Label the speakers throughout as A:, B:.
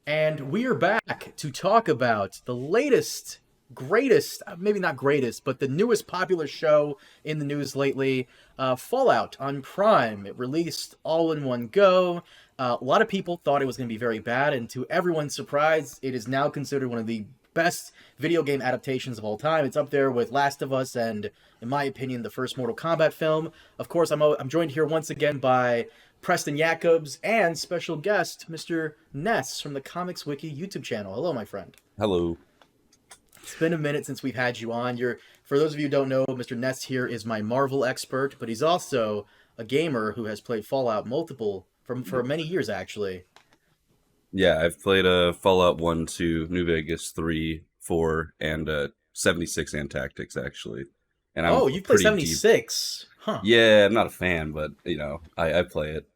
A: And we are back to talk about the latest, greatest, maybe not greatest, but the newest popular show in the news lately, Fallout on Prime. It released all in one go. A lot of people thought it was going to be very bad, and to everyone's surprise, it is now considered one of the best video game adaptations of all time. It's up there with Last of Us and, in my opinion, the first Mortal Kombat film. Of course, I'm joined here once again by Preston Jacobs and special guest Mr. Ness from the Comics Wiki YouTube channel. Hello, my friend.
B: Hello.
A: It's been a minute since we've had you on. For those of you who don't know, Mr. Ness here is my Marvel expert, but he's also a gamer who has played Fallout for many years actually.
B: Yeah, I've played Fallout 1, 2, New Vegas, 3, 4, and 76 and Tactics, actually. And
A: I'm you've played 76? Huh.
B: Yeah, I'm not a fan, but, I play it.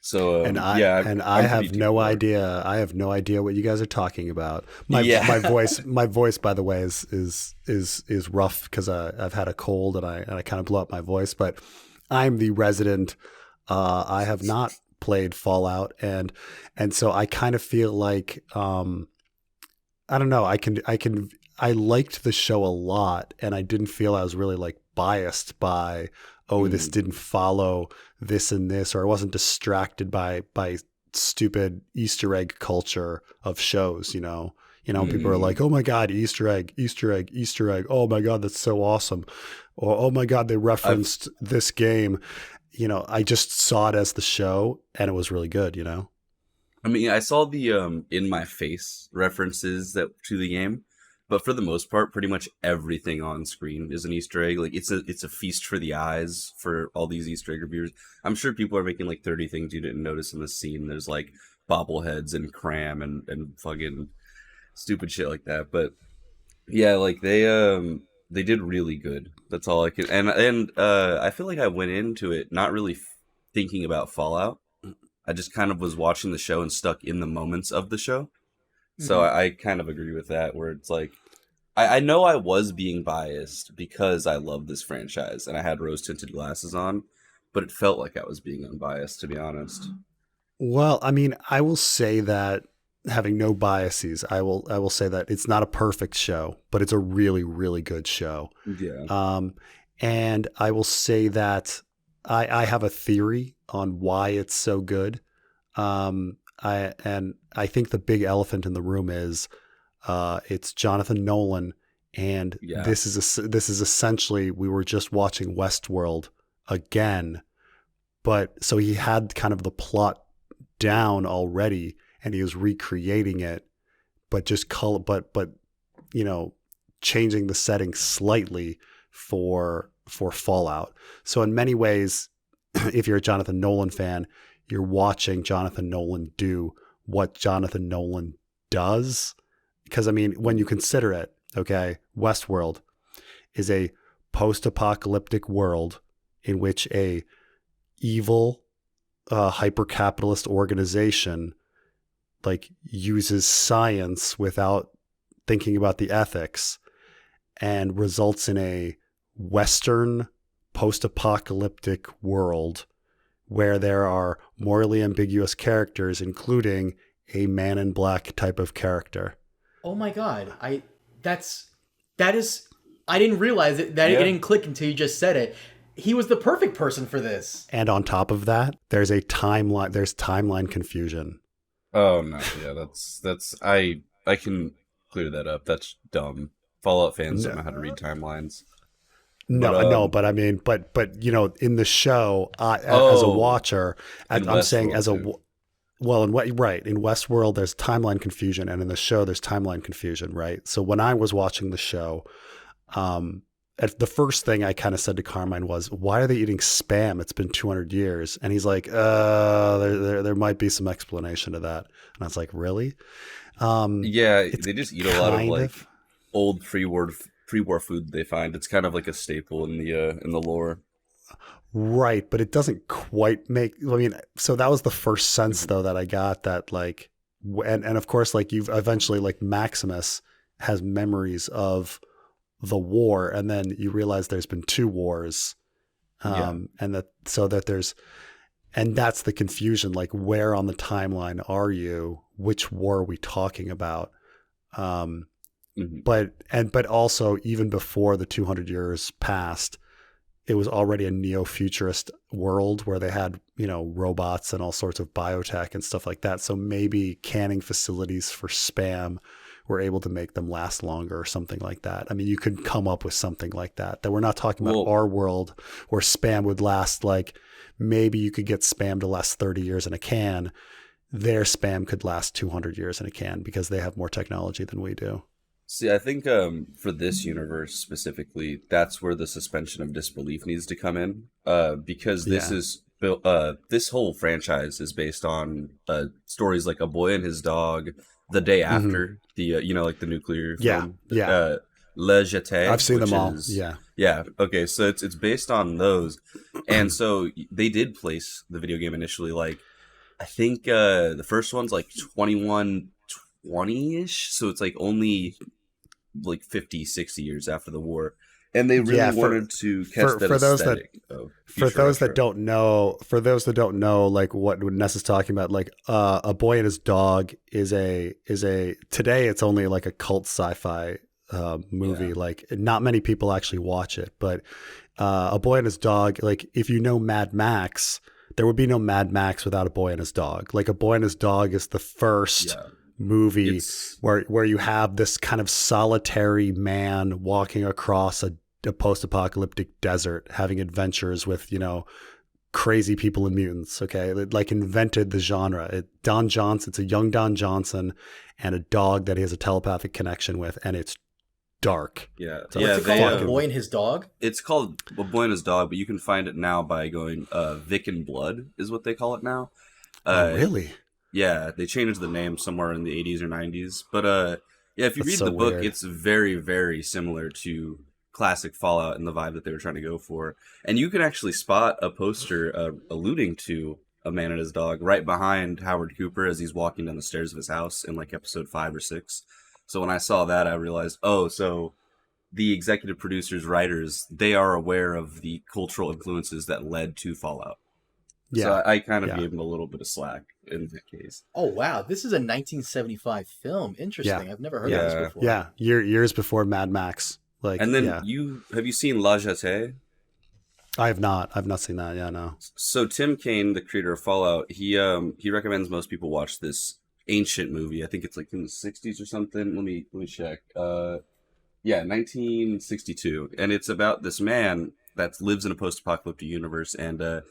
B: So
C: I have no idea. I have no idea what you guys are talking about. My voice, by the way, is rough because I've had a cold and I kind of blew up my voice. But I'm the resident. I have not played Fallout, and so I kind of feel like I don't know. I liked the show a lot, and I didn't feel I was really like biased by this didn't follow this and this, or I wasn't distracted by stupid Easter egg culture of shows, people are like, oh my God, Easter egg, Easter egg, Easter egg. Oh my God, that's so awesome. Or, oh my God, they referenced this game. I just saw it as the show and it was really good,
B: I mean, I saw the in my face references to the game. But for the most part, pretty much everything on screen is an Easter egg. Like it's a feast for the eyes for all these Easter egg reviewers. I'm sure people are making like 30 things you didn't notice in the scene. There's like bobbleheads and cram and fucking stupid shit like that. But yeah, like they did really good. That's all I could. And I feel like I went into it not really thinking about Fallout. I just kind of was watching the show and stuck in the moments of the show. So I kind of agree with that, where it's like, I know I was being biased because I love this franchise and I had rose-tinted glasses on, but it felt like I was being unbiased, to be honest.
C: Well, I mean, I will say that having no biases, I will say that it's not a perfect show, but it's a really, really good show.
B: Yeah.
C: And I will say that I have a theory on why it's so good. I think the big elephant in the room is it's Jonathan Nolan, and this is essentially, we were just watching Westworld again, but so he had kind of the plot down already and he was recreating it, but just changing the setting slightly for Fallout. So in many ways, if you're a Jonathan Nolan fan, you're watching Jonathan Nolan do what Jonathan Nolan does. Because, I mean, when you consider it, okay, Westworld is a post-apocalyptic world in which a evil, hyper-capitalist organization like uses science without thinking about the ethics and results in a Western post-apocalyptic world where there are morally ambiguous characters, including a Man in Black type of character.
A: Oh my God. I didn't realize it, that it didn't click until you just said it. He was the perfect person for this.
C: And on top of that, there's timeline confusion.
B: Oh no, yeah, that's I can clear that up. That's dumb. Fallout fans don't know how to read timelines.
C: But I mean, but in the show, as a watcher, I'm saying as a in Westworld there's timeline confusion, and in the show there's timeline confusion, right? So when I was watching the show, the first thing I kind of said to Carmine was, "Why are they eating spam? It's been 200 years." And he's like, there might be some explanation to that." And I was like, "Really?"
B: They just eat a lot of like old pre-war food they find. It's kind of like a staple in the lore.
C: Right, but it doesn't quite make, I mean, so that was the first sense though that I got, that like, and of course, like, you've eventually, like, Maximus has memories of the war, and then you realize there's been two wars, and that, so that there's, And that's the confusion. Like, where on the timeline are you? Which war are we talking about? But also, even before the 200 years passed, it was already a neo-futurist world where they had, robots and all sorts of biotech and stuff like that. So maybe canning facilities for spam were able to make them last longer or something like that. I mean, you could come up with something like that we're not talking about our world where spam would last, like maybe you could get spam to last 30 years in a can. Their spam could last 200 years in a can because they have more technology than we do.
B: See, I think for this universe specifically, that's where the suspension of disbelief needs to come in, because this is built. This whole franchise is based on stories like A Boy and His Dog, The Day After, the like the nuclear film, Le Jeté.
C: I've seen them all.
B: Yeah. Okay, so it's based on those, and so they did place the video game initially. Like, I think the first one's like 2120-ish, so it's like only like 50, 60 years after the war, and they really wanted to catch that aesthetic. For those that don't know, like what Ness is talking about, like A Boy and His Dog is a today it's only like a cult sci-fi movie.
C: Yeah.
B: Like, not many people actually watch it, but A Boy and His Dog, like if you know Mad Max, there would be no Mad Max without A Boy and His Dog. Like A Boy and His Dog is the first movie where you have this kind of solitary man walking across a post-apocalyptic desert, having adventures with, crazy people and mutants. Okay. It like invented the genre. Don Johnson, it's a young Don Johnson and a dog that he has a telepathic connection with, and it's dark.
A: Yeah. So what's it called? A Boy and His Dog?
B: It's called A Boy and His Dog, but you can find it now by going Vic and Blood is what they call it now.
C: Oh, really?
B: Yeah, they changed the name somewhere in the 80s or 90s. But if you read the book, weird. It's very, very similar to classic Fallout and the vibe that they were trying to go for. And you can actually spot a poster alluding to A Man and His Dog right behind Howard Cooper as he's walking down the stairs of his house in like episode 5 or 6. So when I saw that, I realized, so the executive producers, writers, they are aware of the cultural influences that led to Fallout. Yeah. So I kind of gave them a little bit of slack in that case.
A: Oh, wow. This is a 1975 film. Interesting. I've never heard of this before.
C: Yeah. Years before Mad Max. Like,
B: and then have you seen La Jetée?
C: I have not. I've not seen that. Yeah, no.
B: So Tim Cain, the creator of Fallout, he recommends most people watch this ancient movie. I think it's like in the 60s or something. Let me check. 1962. And it's about this man that lives in a post-apocalyptic universe and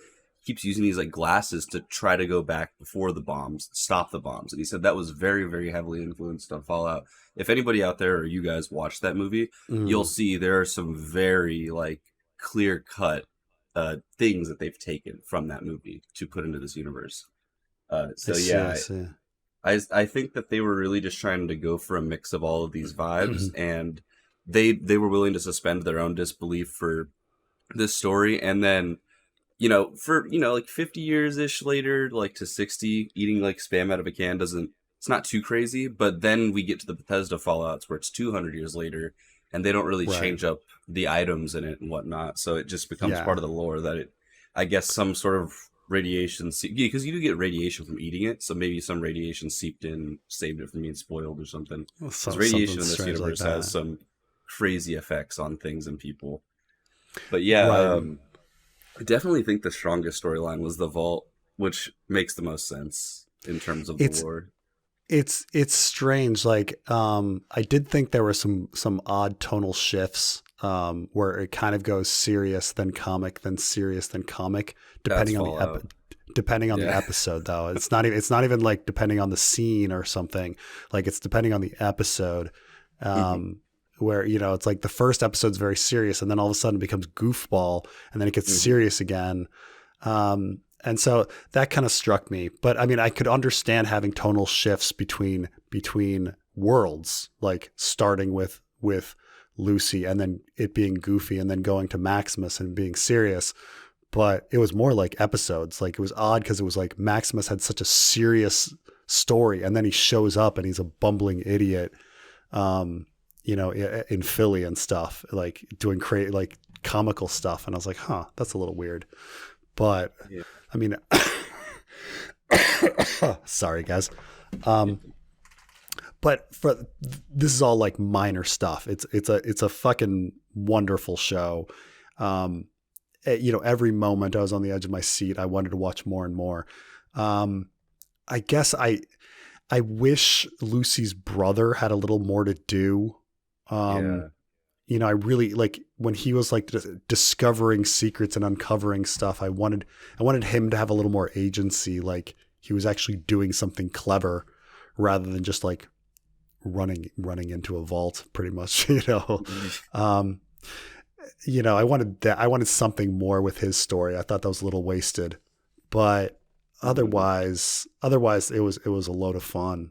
B: keeps using these like glasses to try to go back before the bombs, stop the bombs. And he said that was very, very heavily influenced on Fallout. If anybody out there or you guys watch that movie, you'll see there are some very like clear-cut things that they've taken from that movie to put into this universe. I think that they were really just trying to go for a mix of all of these vibes, and they were willing to suspend their own disbelief for this story, and then for like 50 years ish later, like to 60, eating like spam out of a can it's not too crazy. But then we get to the Bethesda Fallouts where it's 200 years later, and they don't really change up the items in it and whatnot, so it just becomes part of the lore that I guess some sort of radiation, because you do get radiation from eating it, so maybe some radiation seeped in, saved it from being spoiled or something. Because radiation in this universe has some crazy effects on things and people. But I definitely think the strongest storyline was the Vault, which makes the most sense in terms of the lore.
C: It's strange. Like I did think there were some odd tonal shifts where it kind of goes serious then comic then serious then comic depending on the episode though. It's not even like depending on the scene or something. Like it's depending on the episode. Where it's like the first episode's very serious and then all of a sudden it becomes goofball and then it gets serious again. And so that kind of struck me. But I mean, I could understand having tonal shifts between worlds, like starting with Lucy and then it being goofy and then going to Maximus and being serious. But it was more like episodes. Like it was odd because it was like Maximus had such a serious story and then he shows up and he's a bumbling idiot. In Philly and stuff, like doing like comical stuff. And I was like, that's a little weird. But I mean, Sorry, guys. But this is all like minor stuff. It's a fucking wonderful show. Every moment I was on the edge of my seat, I wanted to watch more and more. I guess I wish Lucy's brother had a little more to do. I really like when he was like discovering secrets and uncovering stuff. I wanted him to have a little more agency. Like he was actually doing something clever rather than just like running into a vault pretty much, I wanted that. I wanted something more with his story. I thought that was a little wasted, but otherwise it was a load of fun.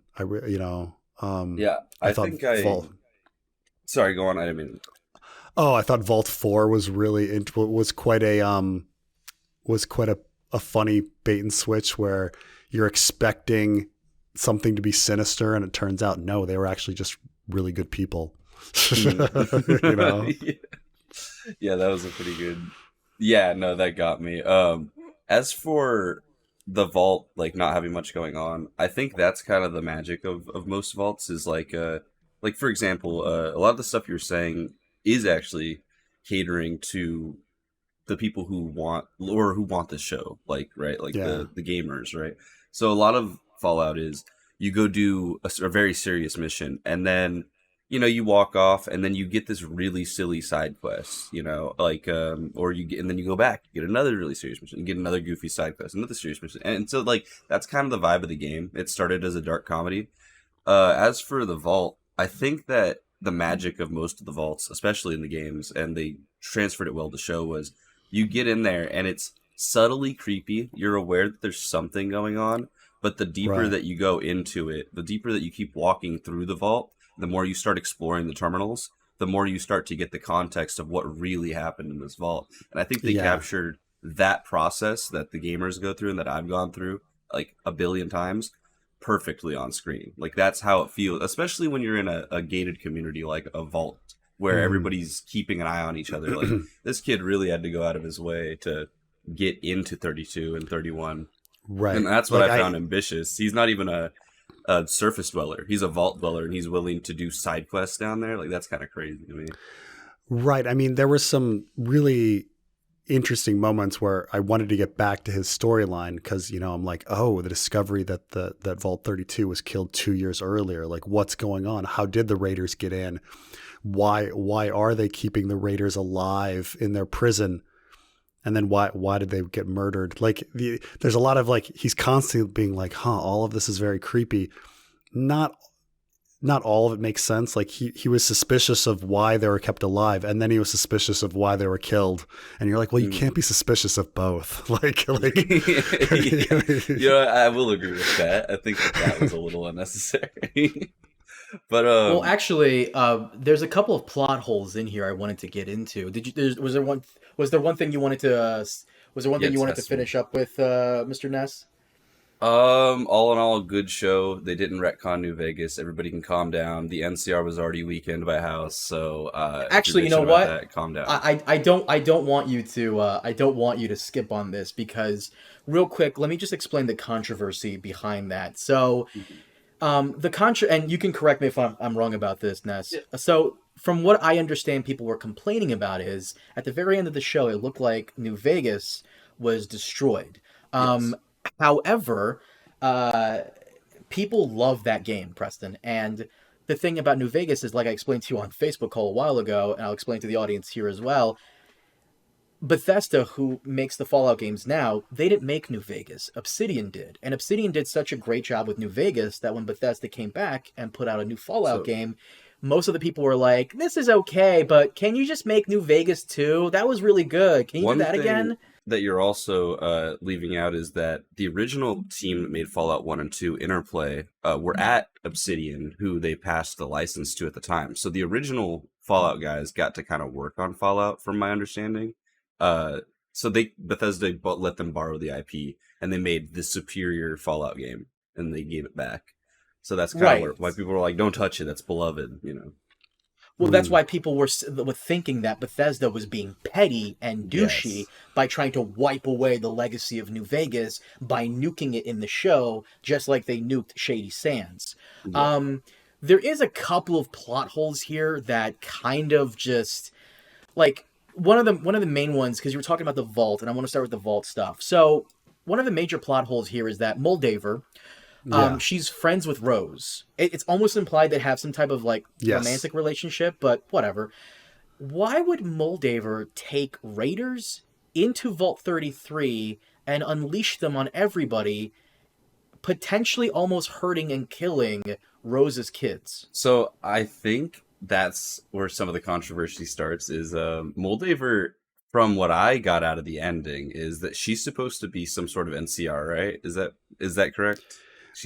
B: Sorry, go on. I didn't mean.
C: Oh, I thought Vault 4 was quite a funny bait and switch where you're expecting something to be sinister and it turns out no, they were actually just really good people.
B: Yeah, that was a pretty good. Yeah, no, that got me. As for the vault, like not having much going on, I think that's kind of the magic of most vaults is like for example, a lot of the stuff you're saying is actually catering to the people who want this show, like, right? Like the gamers, right? So a lot of Fallout is you go do a very serious mission and then, you walk off and then you get this really silly side quest, or and then you go back, you get another really serious mission, you get another goofy side quest, another serious mission. And so like, that's kind of the vibe of the game. It started as a dark comedy. As for the vault, I think that the magic of most of the vaults, especially in the games, and they transferred it well to show, was you get in there and it's subtly creepy. You're aware that there's something going on, but the deeper that you go into it, the deeper that you keep walking through the vault, the more you start exploring the terminals, the more you start to get the context of what really happened in this vault. And I think they captured that process that the gamers go through and that I've gone through like a billion times perfectly on screen. Like that's how it feels, especially when you're in a gated community like a vault where everybody's keeping an eye on each other. Like this kid really had to go out of his way to get into 32 and 31.
C: Right.
B: And that's what I found ambitious. He's not even a surface dweller. He's a vault dweller and he's willing to do side quests down there. Like that's kind of crazy to me.
C: Right. I mean, there were some really interesting moments where I wanted to get back to his storyline because, I'm like, oh, the discovery that that Vault 32 was killed 2 years earlier. Like, what's going on? How did the Raiders get in? Why are they keeping the Raiders alive in their prison? And then why did they get murdered? Like there's a lot of like, he's constantly being like, all of this is very creepy. Not all of it makes sense. Like he was suspicious of why they were kept alive, and then he was suspicious of why they were killed. And you're like, well, you can't be suspicious of both. like.
B: I will agree with that. I think that was a little unnecessary. But
A: well, actually, there's a couple of plot holes in here I wanted to get into. Was there one thing you wanted to finish up with, Mr. Ness?
B: All in all, a good show. They didn't retcon New Vegas. Everybody can calm down. The NCR was already weakened by House, so
A: actually, you know what?
B: Calm down.
A: I don't want you to skip on this because real quick, let me just explain the controversy behind that. So, and you can correct me if I'm wrong about this, Ness. Yeah. So, from what I understand, people were complaining about is at the very end of the show, it looked like New Vegas was destroyed. Yes. However, people love that game, Preston. And the thing about New Vegas is, like I explained to you on Facebook call a while ago, and I'll explain to the audience here as well, Bethesda, who makes the Fallout games now, they didn't make New Vegas. Obsidian did. And Obsidian did such a great job with New Vegas that when Bethesda came back and put out a new Fallout game, most of the people were like, this is okay, but can you just make New Vegas too? That was really good. Can you do that again?
B: That you're also leaving out is that the original team that made Fallout 1 and 2, Interplay, were at Obsidian, who they passed the license to at the time. So the original Fallout guys got to kind of work on Fallout, from my understanding. So Bethesda let them borrow the IP, and they made the superior Fallout game, and they gave it back. So that's kind of why people were like, don't touch it, that's beloved,
A: Well, that's why people were thinking that Bethesda was being petty and douchey by trying to wipe away the legacy of New Vegas by nuking it in the show, just like they nuked Shady Sands.
B: Yeah.
A: There is a couple of plot holes here that kind of just like one of the main ones, because you were talking about the vault, and I want to start with the vault stuff. So one of the major plot holes here is that Moldaver, she's friends with Rose. It's almost implied they have some type of like romantic relationship, but whatever. Why would Moldaver take raiders into Vault 33 and unleash them on everybody, potentially almost hurting and killing Rose's kids?
B: So I think that's where some of the controversy starts. Is Moldaver, from what I got out of the ending, is that she's supposed to be some sort of NCR, right? Is that correct?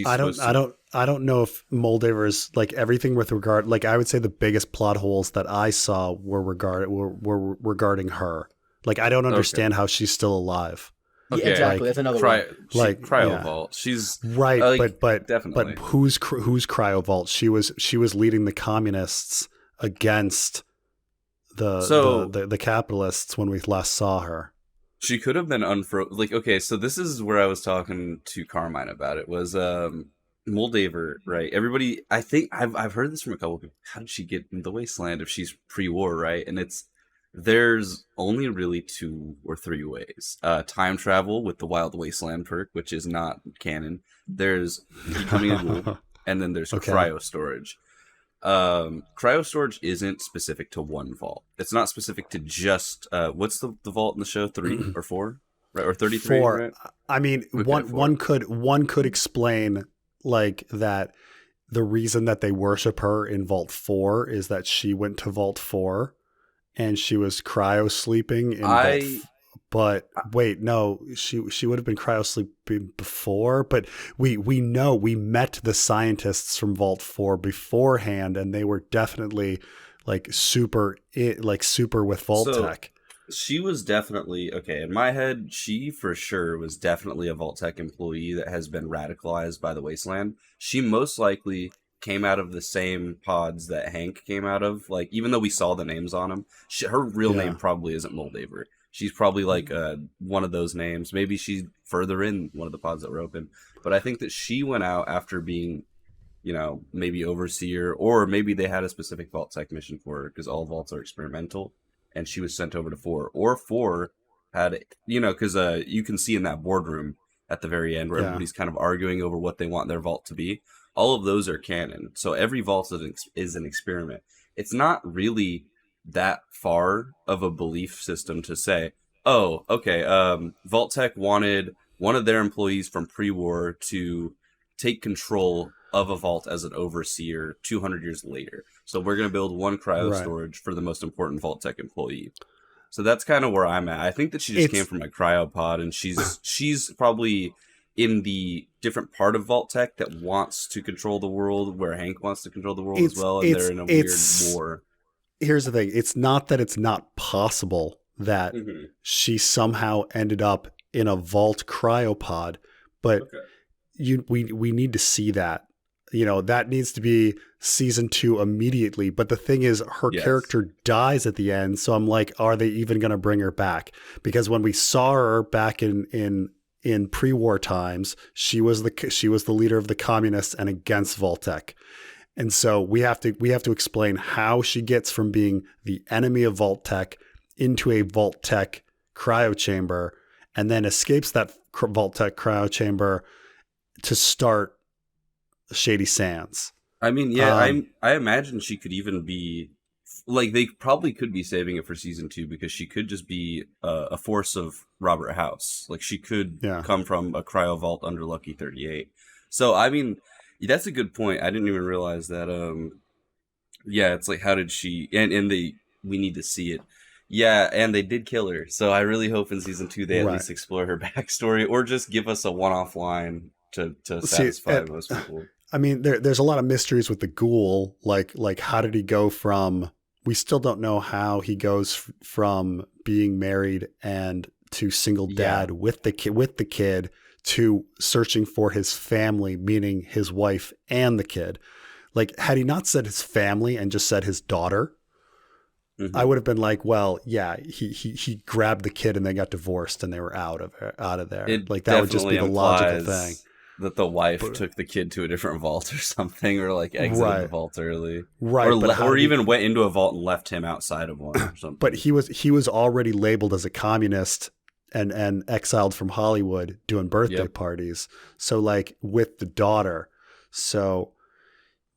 C: I don't know if Moldaver is like everything with regard. Like I would say the biggest plot holes that I saw were regarding her. Like I don't understand how she's still alive.
A: Okay. Yeah, exactly. That's another one.
B: Cryo Vault. She's
C: right, but
B: definitely.
C: But who's Cryo Vault? She was leading the communists against the capitalists when we last saw her.
B: She could have been like, okay, so this is where I was talking to Carmine about it, was Moldaver, right? Everybody, I think, I've heard this from a couple of people. How did she get in the Wasteland if she's pre-war, right? And there's only really 2 or 3 ways. Time travel with the Wild Wasteland perk, which is not canon. There's becoming a ghoul, and then there's cryo storage. Cryo storage isn't specific to one vault. It's not specific to just what's the vault in the show, 3 or 4, right? Or 33?
C: 4.
B: Right?
C: I mean, one could explain like that. The reason that they worship her in Vault 4 is that she went to Vault 4 and she was cryo sleeping in Vault. But wait, no, she would have been cryo sleeping before. But we know we met the scientists from Vault 4 beforehand, and they were definitely like super with Vault tech.
B: She was definitely in my head. She for sure was definitely a Vault Tech employee that has been radicalized by the Wasteland. She most likely came out of the same pods that Hank came out of. Like, even though we saw the names on him, her real name probably isn't Moldaver. She's probably like one of those names. Maybe she's further in one of the pods that were open. But I think that she went out after being, maybe overseer, or maybe they had a specific Vault Tech mission for her, because all vaults are experimental, and she was sent over to 4. Or 4 had, because you can see in that boardroom at the very end where everybody's kind of arguing over what they want their vault to be. All of those are canon. So every vault is an experiment. It's not really that far of a belief system to say, Vault Tech wanted one of their employees from pre-war to take control of a vault as an overseer 200 years later. So we're going to build one cryo storage for the most important Vault Tech employee. So that's kind of where I'm at. I think that she just came from a cryopod, and she's probably in the different part of Vault Tech that wants to control the world, where Hank wants to control the world as well, and they're in a weird war. Here's
C: the thing. It's not that it's not possible that she somehow ended up in a vault cryopod, but we need to see that. That needs to be season 2 immediately. But the thing is, her character dies at the end. So I'm like, are they even going to bring her back? Because when we saw her back in pre-war times, she was the leader of the communists and against Vault Tech. And so we have to explain how she gets from being the enemy of Vault Tech into a Vault Tech cryo chamber, and then escapes that Vault Tech cryo chamber to start Shady Sands.
B: I mean, I imagine she could even be like, they probably could be saving it for season 2, because she could just be a force of Robert House. Like, she could come from a cryo vault under Lucky 38. So I mean, that's a good point. I didn't even realize that. It's like, how did she? And we need to see it. Yeah, and they did kill her. So I really hope in season 2 they at least explore her backstory, or just give us a one-off line to satisfy most people.
C: I mean, there's a lot of mysteries with the ghoul. Like how did he go from? We still don't know how he goes from being married and to single dad with the kid to searching for his family, meaning his wife and the kid. Like, had he not said his family and just said his daughter,
B: Mm-hmm.
C: I would have been like, well, yeah, he grabbed the kid and they got divorced and they were out of there.
B: It
C: like that would just be the logical thing.
B: That the wife took the kid to a different vault or something, or like exited the vault early,
C: right?
B: Or even went into a vault and left him outside of one or something.
C: But he was already labeled as a communist and exiled from Hollywood doing birthday parties. So like with the daughter, so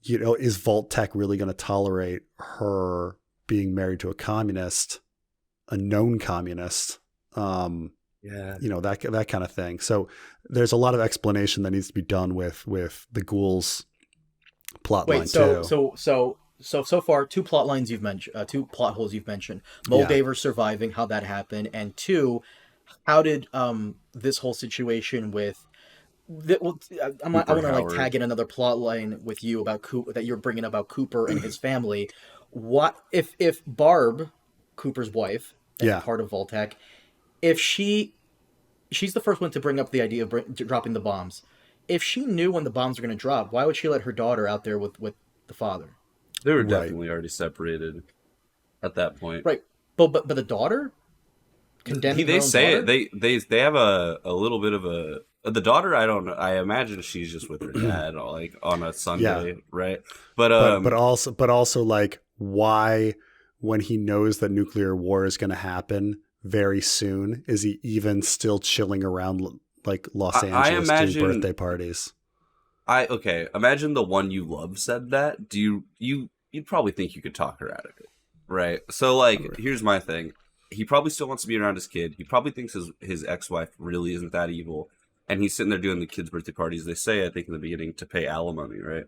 C: is Vault Tech really going to tolerate her being married to a communist, a known communist? That kind of thing. So there's a lot of explanation that needs to be done with the ghouls plotline too.
A: So far, two plot lines you've mentioned, two plot holes you've mentioned. Moldaver surviving, how that happened, and two, how did this whole situation with I want to like tag in another plot line with you about Cooper that you're bringing about Cooper and his family. What if Barb, Cooper's wife, part of Vault-Tec, if she's the first one to bring up the idea of dropping the bombs. If she knew when the bombs were going to drop, why would she let her daughter out there with the father?
B: They were definitely already separated at that point,
A: right? But the daughter, condemning
B: they
A: her own
B: say
A: daughter?
B: it. They have a little bit of the daughter. I don't know. I imagine she's just with her dad, like on a Sunday, right? But
C: also like why, when he knows that nuclear war is going to happen very soon, is he even still chilling around like Los Angeles doing birthday parties?
B: Imagine the one you love said that. You'd probably think you could talk her out of it, right? So like, here's my thing. He probably still wants to be around his kid. He probably thinks his ex-wife really isn't that evil, and he's sitting there doing the kids' birthday parties. They say, I think in the beginning, to pay alimony, right?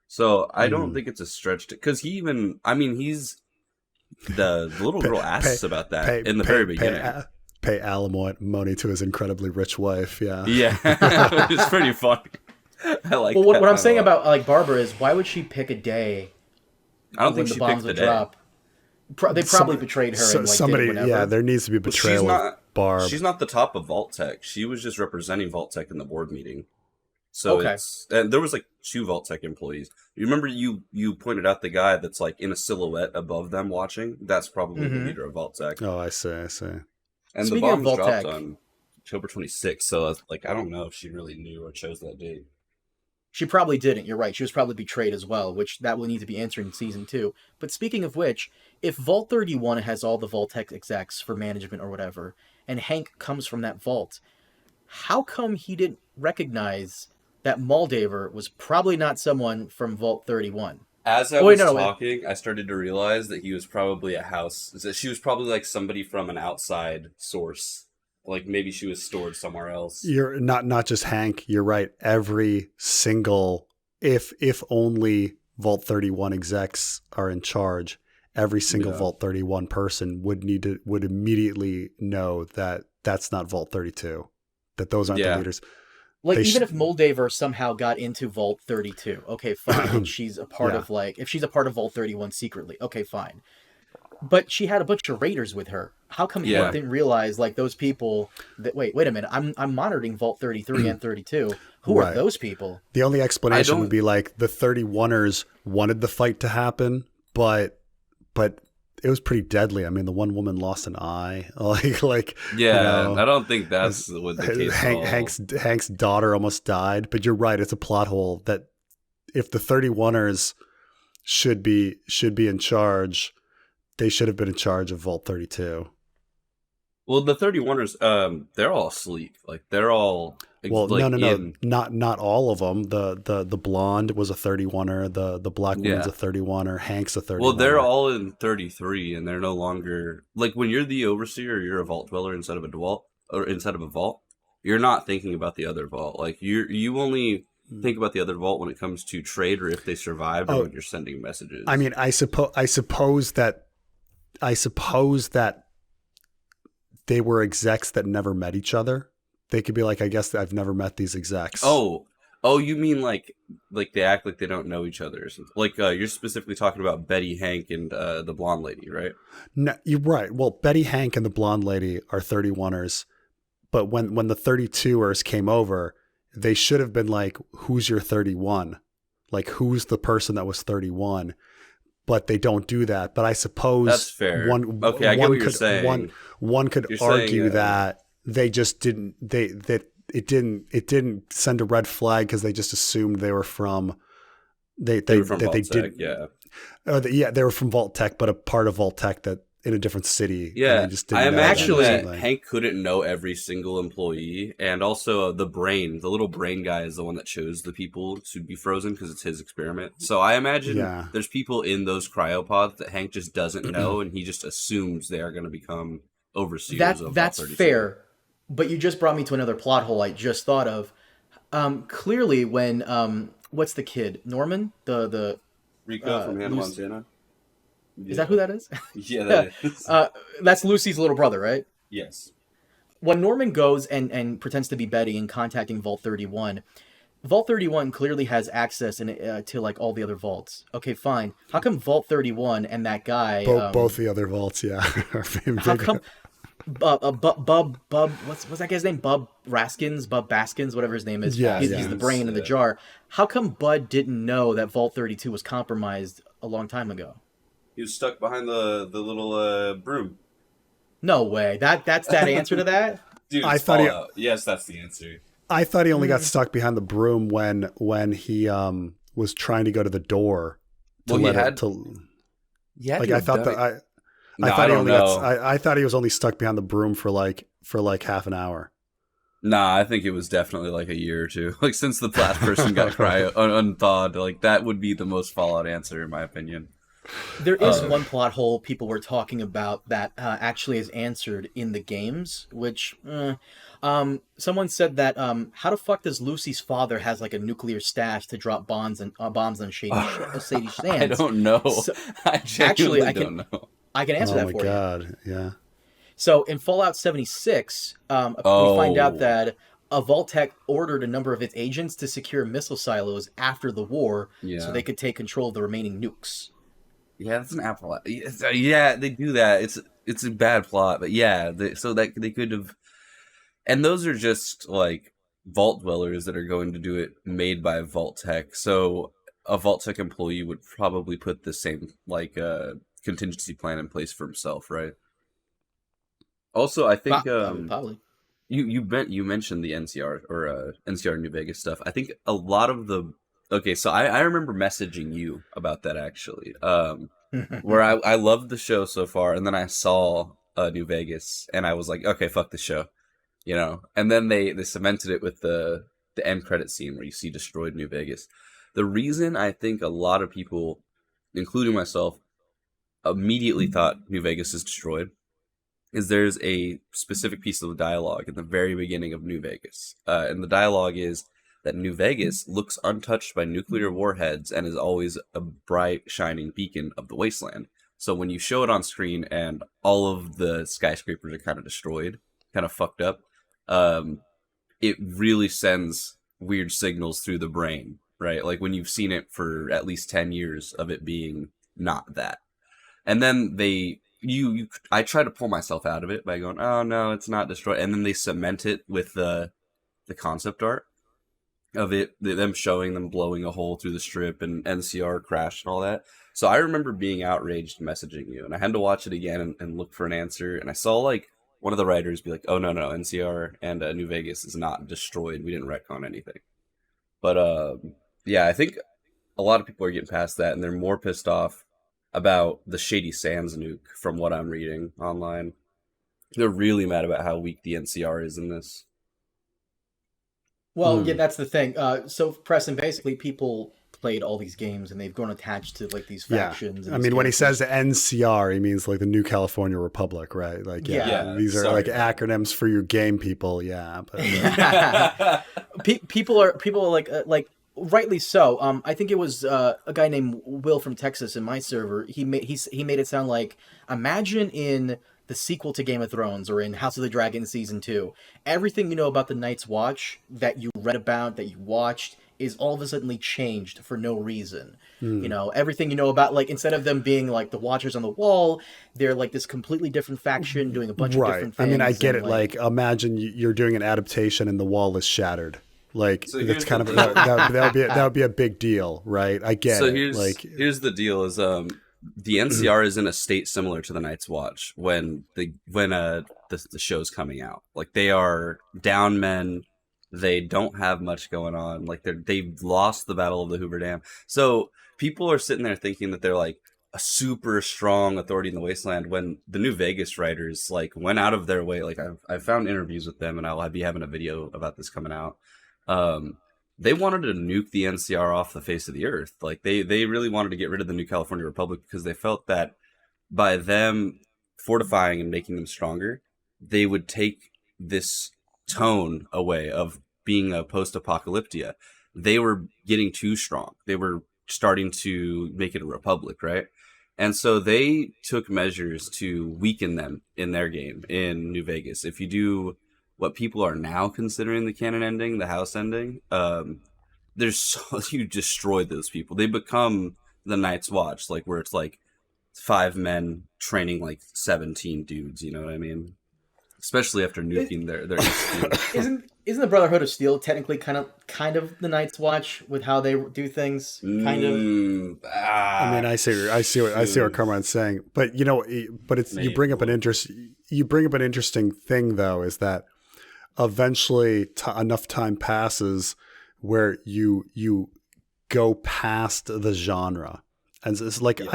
B: So I don't think it's a stretch because he's the little girl asks about that in the very beginning.
C: Pay alimony to his incredibly rich wife. Yeah.
B: It's pretty funny. I like.
A: Well, what I'm saying about like Barbara is, why would she pick a day?
B: I don't think she picked the day.
A: Drop? They probably betrayed her. And, like,
C: somebody,
A: did whatever.
C: There needs to be betrayal of Barb.
B: She's not the top of Vault-Tec. She was just representing Vault-Tec in the board meeting. So and there was like 2 Vault-Tec employees. You remember you pointed out the guy that's like in a silhouette above them watching? That's probably the leader of Vault-Tec.
C: Oh, I see.
B: And
A: Speaking
B: the bombs
A: of
B: dropped on October 26th, so I don't know if she really knew or chose that date.
A: She probably didn't. You're right. She was probably betrayed as well, which that will need to be answered in season 2. But speaking of which, if Vault 31 has all the Vault-Tec execs for management or whatever, and Hank comes from that vault, how come he didn't recognize that Moldaver was probably not someone from Vault 31?
B: As I was talking, I started to realize that he was probably she was probably like somebody from an outside source. Like maybe she was stored somewhere else.
C: You're not just Hank. You're right. Every single, if only Vault 31 execs are in charge, every single Vault 31 person would immediately know that that's not Vault 32. That those aren't the leaders.
A: Like, even if Moldaver somehow got into Vault 32, okay, fine. And she's a part of, like, if she's a part of Vault 31 secretly, okay, fine. But she had a bunch of raiders with her. How come he didn't realize, like, those people that, wait a minute, I'm monitoring Vault 33 and 32. Who are those people?
C: The only explanation would be, like, the 31ers wanted the fight to happen, but it was pretty deadly. I mean, the one woman lost an eye.
B: I don't think that's what the case
C: Hank's daughter almost died. But you're right; it's a plot hole that if the 31ers should be in charge, they should have been in charge of Vault 32.
B: Well, the 31ers, they're all asleep. Like they're all.
C: Well, no, not all of them. The blonde was a 31er. The black woman's a 31er. Hank's a 31er.
B: Well, they're all in 33, and they're no longer like when you're the overseer, you're a vault dweller inside of a vault. You're not thinking about the other vault. Like you only think about the other vault when it comes to trade or if they survived or when you're sending messages.
C: I mean, I suppose that they were execs that never met each other. They could be like, I guess I've never met these execs.
B: Oh, you mean like they act like they don't know each other or something? Like you're specifically talking about Betty, Hank, and the blonde lady, right?
C: No, you're right. Well, Betty, Hank, and the blonde lady are 31ers, but when the 32ers came over, they should have been like, who's your 31? Like, who's the person that was 31? but they don't do that. But I suppose
B: that's fair. I get what you're saying.
C: One could argue that they just didn't. It didn't send a red flag because they just assumed they were from. They were from Vault-Tec, they were from Vault-Tec, but a part of Vault-Tec that in a different city.
B: Yeah,
C: they just didn't
B: I imagine that
C: like.
B: Hank couldn't know every single employee, and also the little brain guy is the one that chose the people to be frozen because it's his experiment. So I imagine there's people in those cryopods that Hank just doesn't know, and he just assumes they are going to become overseers of
A: That's fair, but you just brought me to another plot hole I just thought of. Clearly, when what's the kid? Norman, the
B: Rico from Hannah Montana.
A: Is that who that is?
B: Yeah, that is.
A: That's Lucy's little brother, right?
B: Yes.
A: When Norman goes and pretends to be Betty and contacting Vault 31, Vault 31 clearly has access to like all the other vaults. Okay, fine. How come Vault 31 and that guy...
C: both the other vaults, yeah.
A: How come... Bub, what's that guy's name? Bub Baskins, whatever his name is. He's the brain in the jar. How come Bud didn't know that Vault 32 was compromised a long time ago?
B: He was stuck behind the little broom.
A: No way. That's that answer to that?
B: Dude, yes, that's the answer.
C: I thought he only got stuck behind the broom when he was trying to go to the door. I thought he was only stuck behind the broom for like half an hour.
B: Nah, I think it was definitely like a year or two. Like since the last person got unthawed, like that would be the most Fallout answer in my opinion.
A: There is one plot hole people were talking about that actually is answered in the games, which someone said that how the fuck does Lucy's father has like a nuclear stash to drop bombs on shady sands?
B: I don't know.
A: So,
B: I don't know.
A: I can answer that for you.
C: Oh my god, yeah.
A: So in Fallout 76, we find out that a Vault-Tec ordered a number of its agents to secure missile silos after the war so they could take control of the remaining nukes.
B: Yeah, that's an apple. Yeah, they do that. It's a bad plot, but yeah, so that they could have. And those are just like vault dwellers that are going to do it, made by Vault-Tec. So a Vault-Tec employee would probably put the same like contingency plan in place for himself, right? Also, I think
A: probably
B: you mentioned the NCR or NCR New Vegas stuff. I think a lot of the so I remember messaging you about that actually, where I loved the show so far, and then I saw New Vegas, and I was like, okay, fuck the show, you know. And then they cemented it with the end credit scene where you see destroyed New Vegas. The reason I think a lot of people, including myself, immediately thought New Vegas is destroyed is there's a specific piece of the dialogue in the very beginning of New Vegas, and the dialogue is that New Vegas looks untouched by nuclear warheads and is always a bright, shining beacon of the Wasteland. So when you show it on screen and all of the skyscrapers are kind of destroyed, kind of fucked up, it really sends weird signals through the brain, right? Like when you've seen it for at least 10 years of it being not that. And then I try to pull myself out of it by going, oh no, it's not destroyed. And then they cement it with the concept art of it, them showing them blowing a hole through the strip and NCR crash and all that. So I remember being outraged messaging you, and I had to watch it again and look for an answer. And I saw like one of the writers be like, oh no, NCR and New Vegas is not destroyed. We didn't retcon anything. But yeah, I think a lot of people are getting past that, and they're more pissed off about the Shady Sands nuke from what I'm reading online. They're really mad about how weak the NCR is in this.
A: Well, yeah, that's the thing. So, Preston, basically, people played all these games and they've grown attached to like these factions.
C: Yeah. I mean, when he says the NCR, he means like the New California Republic, right? Like, these are like acronyms for your game people. Yeah, but
A: people are like rightly so. I think it was a guy named Will from Texas in my server. He made it sound like, imagine in the sequel to Game of Thrones or in House of the Dragon season 2, everything you know about the Night's Watch that you read about, that you watched, is all of a sudden changed for no reason. You know, everything you know about, like, instead of them being like the Watchers on the Wall, they're like this completely different faction doing a bunch of different things.
C: I mean, I get it. Like, imagine you're doing an adaptation and the wall is shattered. Like, so it's kind of that would be a big deal, right? I get it.
B: Here's the deal: is the NCR is in a state similar to the Night's Watch when the show's coming out. Like, they are down men. They don't have much going on. Like, they've lost the Battle of the Hoover Dam. So people are sitting there thinking that they're like a super strong authority in the Wasteland, when the New Vegas writers like went out of their way. Like, I've found interviews with them, and I'll be having a video about this coming out. They wanted to nuke the NCR off the face of the earth. Like, they really wanted to get rid of the New California Republic, because they felt that by them fortifying and making them stronger, they would take this tone away of being a post-apocalyptia. They were getting too strong. They were starting to make it a republic, right? And so they took measures to weaken them in their game in New Vegas. If you do what people are now considering the canon ending, the house ending, you destroy those people. They become the Night's Watch, like, where it's like 5 men training like 17 dudes. You know what I mean? Especially after nuking their
A: Isn't the Brotherhood of Steel technically kind of the Night's Watch with how they do things? Kind of.
C: I mean, I see what Carmine's saying, but you bring up an interesting thing, though, is that eventually enough time passes where you go past the genre, and it's like, yes.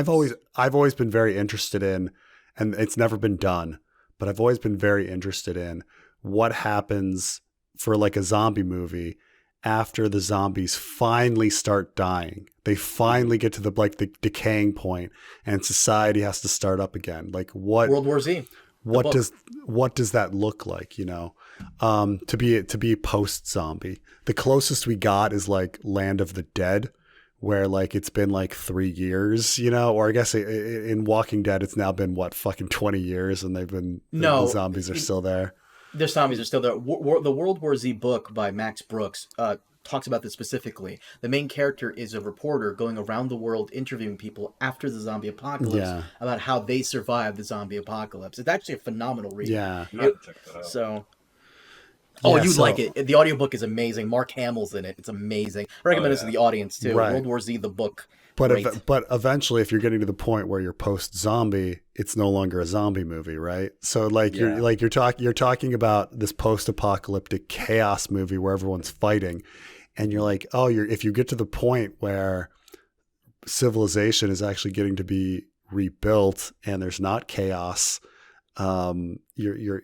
C: I've always been very interested in, and it's never been done, but I've always been very interested in what happens for like a zombie movie after the zombies finally start dying. They finally get to the decaying point, and society has to start up again. Like, what
A: World War Z?
C: What does that look like? To be post zombie. The closest we got is like Land of the Dead, where like it's been like 3 years, or I guess in Walking Dead it's now been fucking 20 years, and the zombies are still there.
A: The zombies are still there. The World War Z book by Max Brooks talks about this specifically. The main character is a reporter going around the world interviewing people after the zombie apocalypse about how they survived the zombie apocalypse. It's actually a phenomenal read.
C: Yeah.
A: Like it. The audiobook is amazing. Mark Hamill's in it. It's amazing. I recommend this to the audience too.
C: Right.
A: World War Z, the book.
C: But eventually, if you're getting to the point where you're post-zombie, it's no longer a zombie movie, right? So you're talking about this post-apocalyptic chaos movie where everyone's fighting, and you're like, if you get to the point where civilization is actually getting to be rebuilt and there's not chaos, you're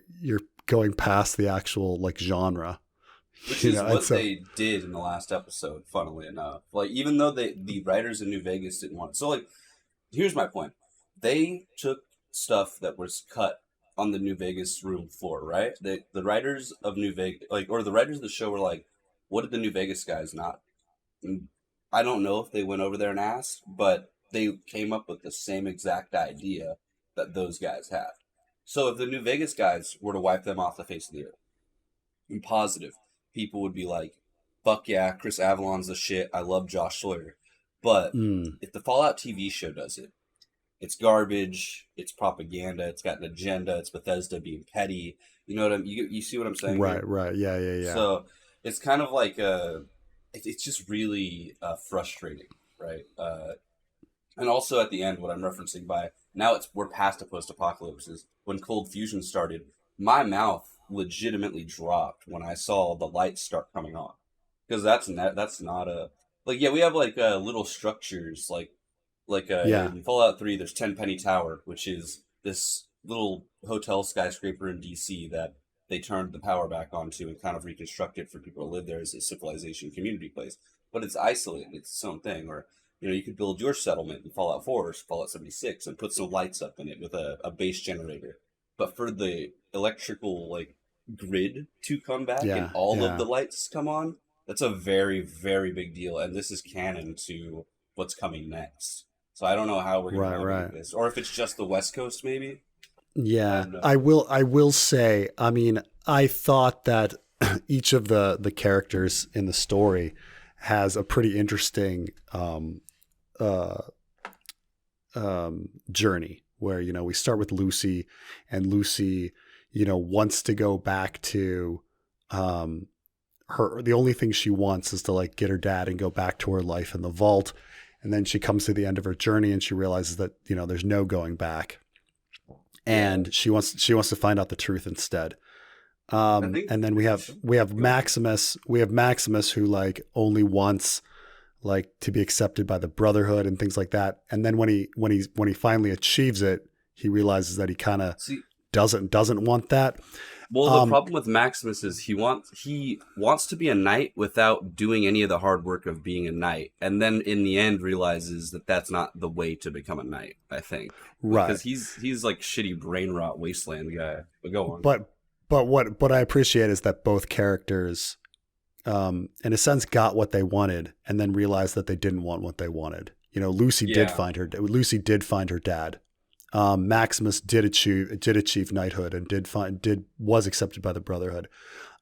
C: going past the actual like genre.
B: Which is what they did in the last episode, funnily enough. Like, even though the writers in New Vegas didn't want it. So, like, here's my point. They took stuff that was cut on the New Vegas room floor, right? The writers of New Vegas, or the writers of the show were like, what did the New Vegas guys not? And I don't know if they went over there and asked, but they came up with the same exact idea that those guys had. So if the New Vegas guys were to wipe them off the face of the earth, I'm positive people would be like, fuck yeah, Chris Avalon's the shit. I love Josh Sawyer. But if the Fallout TV show does it, it's garbage. It's propaganda. It's got an agenda. It's Bethesda being petty. You know what you see what I'm saying?
C: Right. Yeah.
B: So it's kind of like it's just really frustrating, right? And also at the end, what I'm referencing by now we're past a post-apocalypse is when Cold Fusion started. My mouth legitimately dropped when I saw the lights start coming on, because that's not a we have like little structures in Fallout 3 there's Tenpenny Tower, which is this little hotel skyscraper in DC that they turned the power back onto and kind of reconstructed for people to live there as a civilization community place, but it's isolated, it's its own thing. Or you could build your settlement in Fallout 4 or Fallout 76 and put some lights up in it with a base generator. But for the electrical grid to come back and all of the lights come on, that's a very, very big deal. And this is canon to what's coming next. So I don't know how we're going to navigate this, or if it's just the West Coast, maybe.
C: Yeah, I will say. I mean, I thought that each of the characters in the story has a pretty interesting journey where we start with Lucy, and Lucy wants to go back to her. The only thing she wants is to get her dad and go back to her life in the vault. And then she comes to the end of her journey and she realizes that, you know, there's no going back. And she wants to find out the truth instead. And then we have Maximus who like only wants like to be accepted by the Brotherhood and things like that. And then when he finally achieves it, he realizes that he kind of doesn't want that.
B: Well, the problem with Maximus is he wants to be a knight without doing any of the hard work of being a knight, and then in the end realizes that that's not the way to become a knight. I think,
C: right?
B: Because he's like shitty brain rot wasteland guy. But go on.
C: But what I appreciate is that both characters, in a sense, got what they wanted, and then realized that they didn't want what they wanted. You know, Lucy did find her dad. Maximus did achieve knighthood and was accepted by the Brotherhood.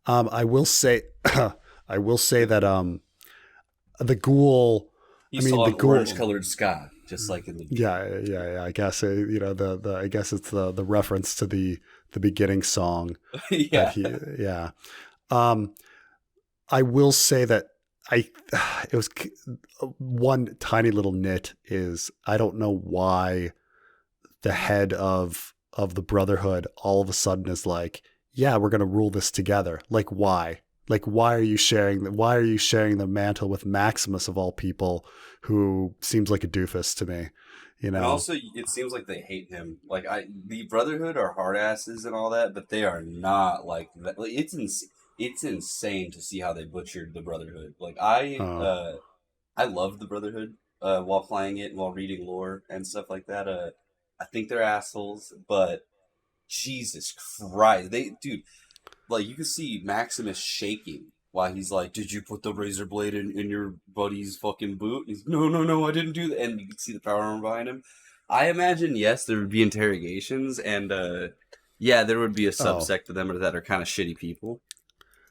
C: I will say that the ghoul.
B: The orange-colored sky, just like in the
C: yeah. I guess I guess it's the reference to the beginning song. I will say that it was one tiny little nit is I don't know why the head of the Brotherhood all of a sudden is like, yeah, we're going to rule this together. Like, why? Like, why are you sharing the mantle with Maximus of all people, who seems like a doofus to me, you know?
B: And also, it seems like they hate him. Like, the Brotherhood are hard asses and all that, but they are not like that. Like, it's insane to see how they butchered the Brotherhood. Like, I love the Brotherhood while playing it and while reading lore and stuff like that. I think they're assholes, but Jesus Christ, dude, like you can see Maximus shaking while he's like, "Did you put the razor blade in your buddy's fucking boot?" He's, no, I didn't do that. And you can see the power armor behind him. I imagine, yes, there would be interrogations, and there would be a subsect of them that are kind of shitty people.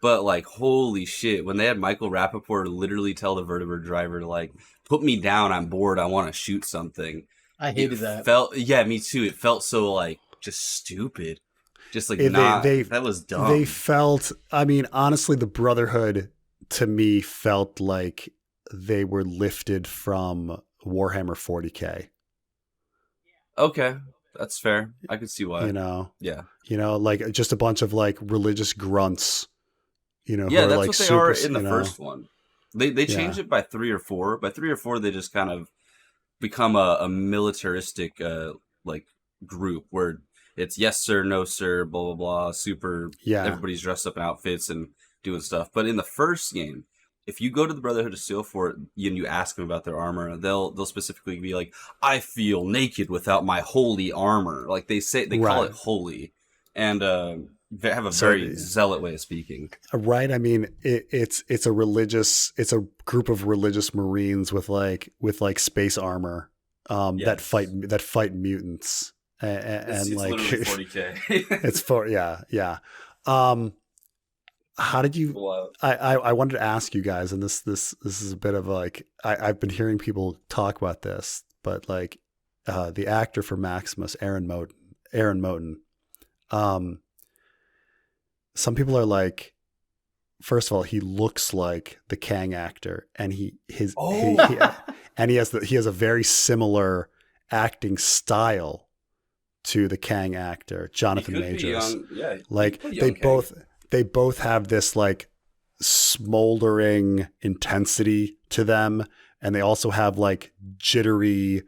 B: But like, holy shit, when they had Michael Rappaport literally tell the vertibird driver to like, "Put me down, I'm bored, I want to shoot something."
A: I hated that.
B: Me too. It felt so like just stupid. Just like that was dumb.
C: They felt, I mean, honestly, the Brotherhood to me felt like they were lifted from Warhammer 40K.
B: Okay, that's fair. I could see why.
C: You know?
B: Yeah.
C: You know, like just a bunch of like religious grunts, you know,
B: yeah,
C: who are
B: that's
C: like
B: what they
C: super,
B: are in the first one. They changed it by 3 or 4. By 3 or 4, they just kind of become a militaristic like group where it's yes sir, no sir, blah blah blah, super. Yeah, everybody's dressed up in outfits and doing stuff. But in the first game, if you go to the Brotherhood of Steel for it and you ask them about their armor, they'll specifically be like, "I feel naked without my holy armor." Like they call it holy, and they have a very zealot way of speaking.
C: Right. I mean, it's a group of religious Marines with space armor that fight mutants and like
B: literally 40K.
C: It's how did you? I wanted to ask you guys, and this is a bit of like I've been hearing people talk about this, but like the actor for Maximus, Aaron Moten. Some people are like, first of all, he looks like the Cain actor, and he has a very similar acting style to the Cain actor, Jonathan Majors. Like they both have this like smoldering intensity to them, and they also have like jittery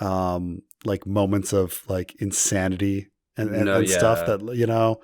C: like moments of like insanity and stuff that, you know.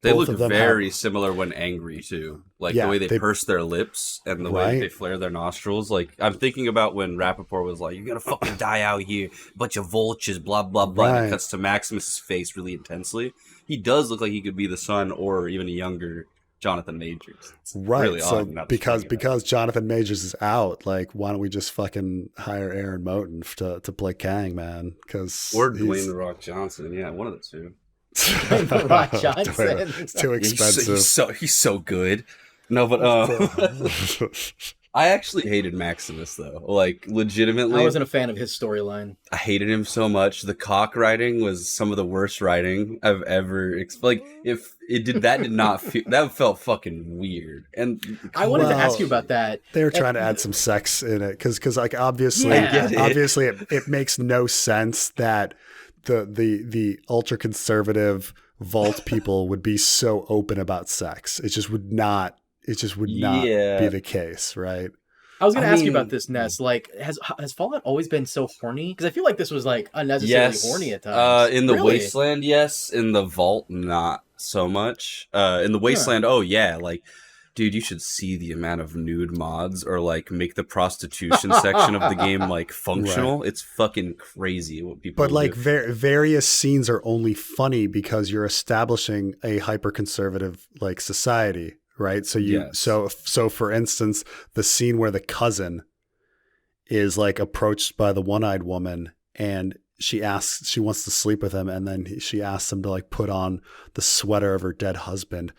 B: They look very similar when angry too. Like the way they purse their lips and the way they flare their nostrils. Like I'm thinking about when Rappaport was like, "You're gonna fucking die out here, bunch of vultures, blah blah blah." And it cuts to Maximus's face really intensely. He does look like he could be the son or even a younger Jonathan Majors. It's really
C: so because Jonathan Majors is out, like why don't we just fucking hire Aaron Moten to play Cain, man?
B: Or Dwayne The Rock Johnson. Yeah, one of the two.
A: The Rock Johnson.
C: It's too expensive.
B: He's so good. No, but I actually hated Maximus though. Like legitimately,
A: I wasn't a fan of his storyline.
B: I hated him so much. The cock writing was some of the worst writing I've ever. Like if it did not feel that felt fucking weird. And
A: I wanted to ask you about that.
C: They were trying to add some sex in it because like obviously it makes no sense that the ultra conservative vault people would be so open about sex. It just would not. It just would not be the case, right?
A: I was going to ask you about this, Ness. Like, has Fallout always been so horny? Because I feel like this was like unnecessarily horny at times.
B: In the Wasteland, yes. In the Vault, not so much. In the Wasteland, like, dude, you should see the amount of nude mods or like make the prostitution section of the game like functional. Right. It's fucking crazy what people.
C: But like various scenes are only funny because you're establishing a hyper conservative like society. Right. So so for instance, the scene where the cousin is like approached by the one-eyed woman and she wants to sleep with him. And then she asks him to like put on the sweater of her dead husband.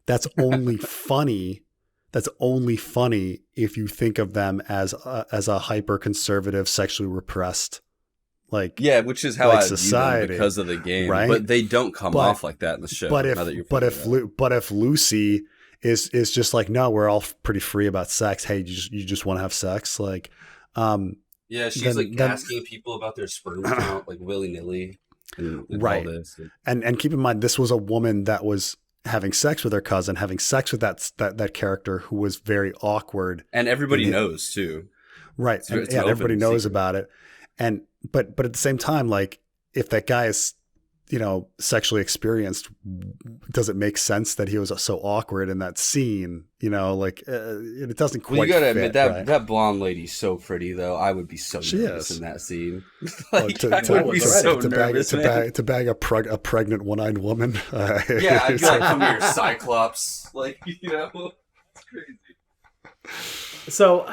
C: That's only funny. That's only funny if you think of them as a hyper conservative, sexually repressed. Like
B: which is how I society, view them because of the game. Right. But they don't come off like that in the show.
C: But if Lucy is just like, no, we're all pretty free about sex. Hey, you just want to have sex, like,
B: she's like asking people about their sperm count like willy nilly,
C: right? All this. And keep in mind, this was a woman that was having sex with her cousin, having sex with that character who was very awkward,
B: and everybody knows too,
C: right? And everybody knows about it, and but at the same time, like, if that guy is sexually experienced, does it make sense that he was so awkward in that scene? Like it doesn't quite. Well,
B: you gotta admit that blonde lady's so pretty, though. I would be so nervous in that scene. Like, I would be so nervous
C: to bag a pregnant one-eyed woman.
B: I'd be like, come here, Cyclops. Like, it's crazy.
A: So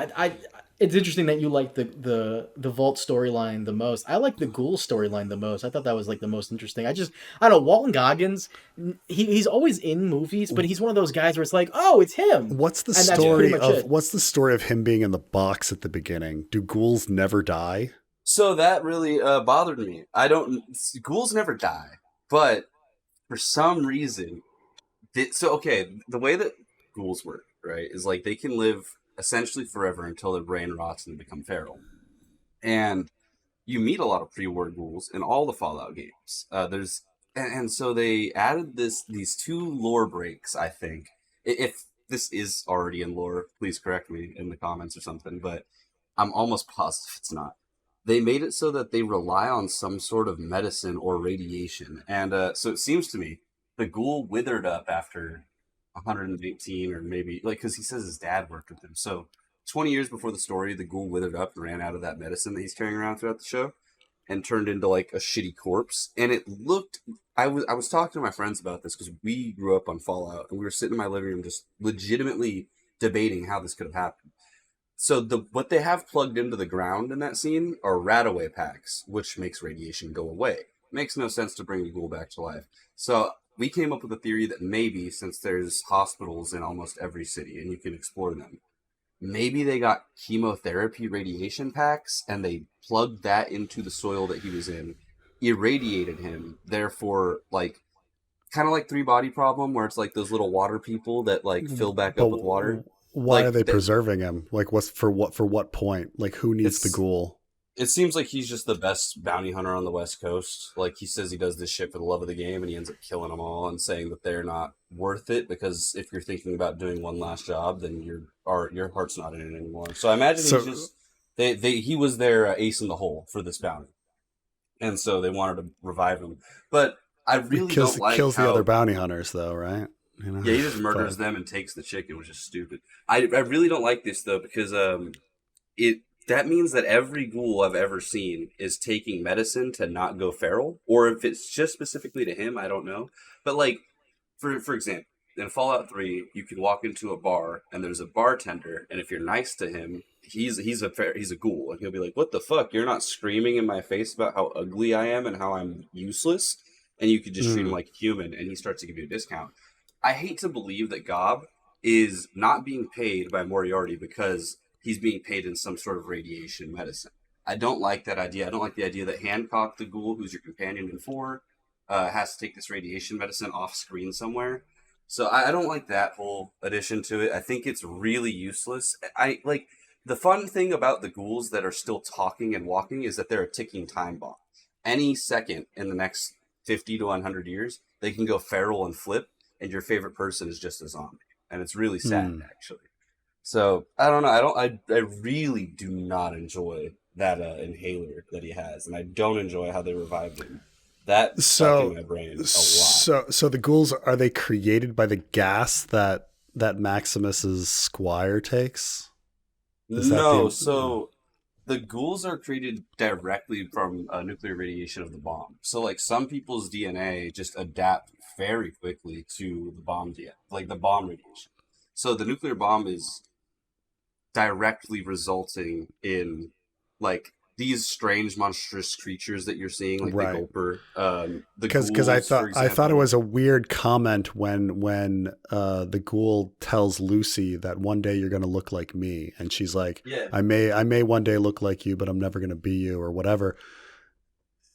A: it's interesting that you like the Vault storyline the most. I like the Ghoul storyline the most. I thought that was like the most interesting. I don't know, Walton Goggins, he's always in movies, but he's one of those guys where it's like, oh, it's him.
C: What's the story of him being in the box at the beginning? Do ghouls never die?
B: So that really bothered me. Ghouls never die, but for some reason, the way that ghouls work, right, is like they can live essentially forever until their brain rots and they become feral. And you meet a lot of pre-war ghouls in all the Fallout games. So they added these two lore breaks, I think. If this is already in lore, please correct me in the comments or something, but I'm almost positive it's not. They made it so that they rely on some sort of medicine or radiation. And so it seems to me the ghoul withered up after 118, or maybe, like, because he says his dad worked with him. So 20 years before the story, the ghoul withered up and ran out of that medicine that he's carrying around throughout the show and turned into like a shitty corpse. And it looked, I was talking to my friends about this because we grew up on Fallout and we were sitting in my living room just legitimately debating how this could have happened. So what they have plugged into the ground in that scene are Radaway packs, which makes radiation go away. Makes no sense to bring the ghoul back to life. So we came up with a theory that maybe, since there's hospitals in almost every city and you can explore them, maybe they got chemotherapy radiation packs and they plugged that into the soil that he was in, irradiated him, therefore, like, kind of like Three Body Problem, where it's like those little water people that like fill back up with water.
C: Why are they preserving him? Like, what's for what point? Like, who needs the ghoul?
B: It seems like he's just the best bounty hunter on the West Coast. Like, he says he does this shit for the love of the game, and he ends up killing them all and saying that they're not worth it, because if you're thinking about doing one last job, then your heart's not in it anymore. So I imagine he was their ace in the hole for this bounty, and so they wanted to revive him. But I really don't like
C: kills the other bounty hunters, though, right?
B: Yeah, he just murders them and takes the chicken, which is stupid. I really don't like this though, because that means that every ghoul I've ever seen is taking medicine to not go feral, or if it's just specifically to him, I don't know. But like, for example, in Fallout 3, you can walk into a bar and there's a bartender, and if you're nice to him, he's a ghoul, and he'll be like, "What the fuck? You're not screaming in my face about how ugly I am and how I'm useless," and you could just treat him like a human, and he starts to give you a discount. I hate to believe that Gob is not being paid by Moriarty because he's being paid in some sort of radiation medicine. I don't like that idea. I don't like the idea that Hancock, the ghoul, who's your companion in 4, has to take this radiation medicine off screen somewhere. So I don't like that whole addition to it. I think it's really useless. I like the fun thing about the ghouls that are still talking and walking is that they're a ticking time bomb. Any second in the next 50 to 100 years, they can go feral and flip, and your favorite person is just a zombie. And it's really sad, actually. So I don't know. I really do not enjoy that inhaler that he has, and I don't enjoy how they revived him. That's stuck in my brain a lot.
C: So the ghouls, are they created by the gas that Maximus's squire takes?
B: So the ghouls are created directly from nuclear radiation of the bomb. So like some people's DNA just adapt very quickly to the bomb DNA, like the bomb radiation. So the nuclear bomb is directly resulting in like these strange monstrous creatures that you're seeing, like the Gulper,
C: because I thought it was a weird comment when the ghoul tells Lucy that one day you're going to look like me, and she's like, I may one day look like you, but I'm never going to be you, or whatever.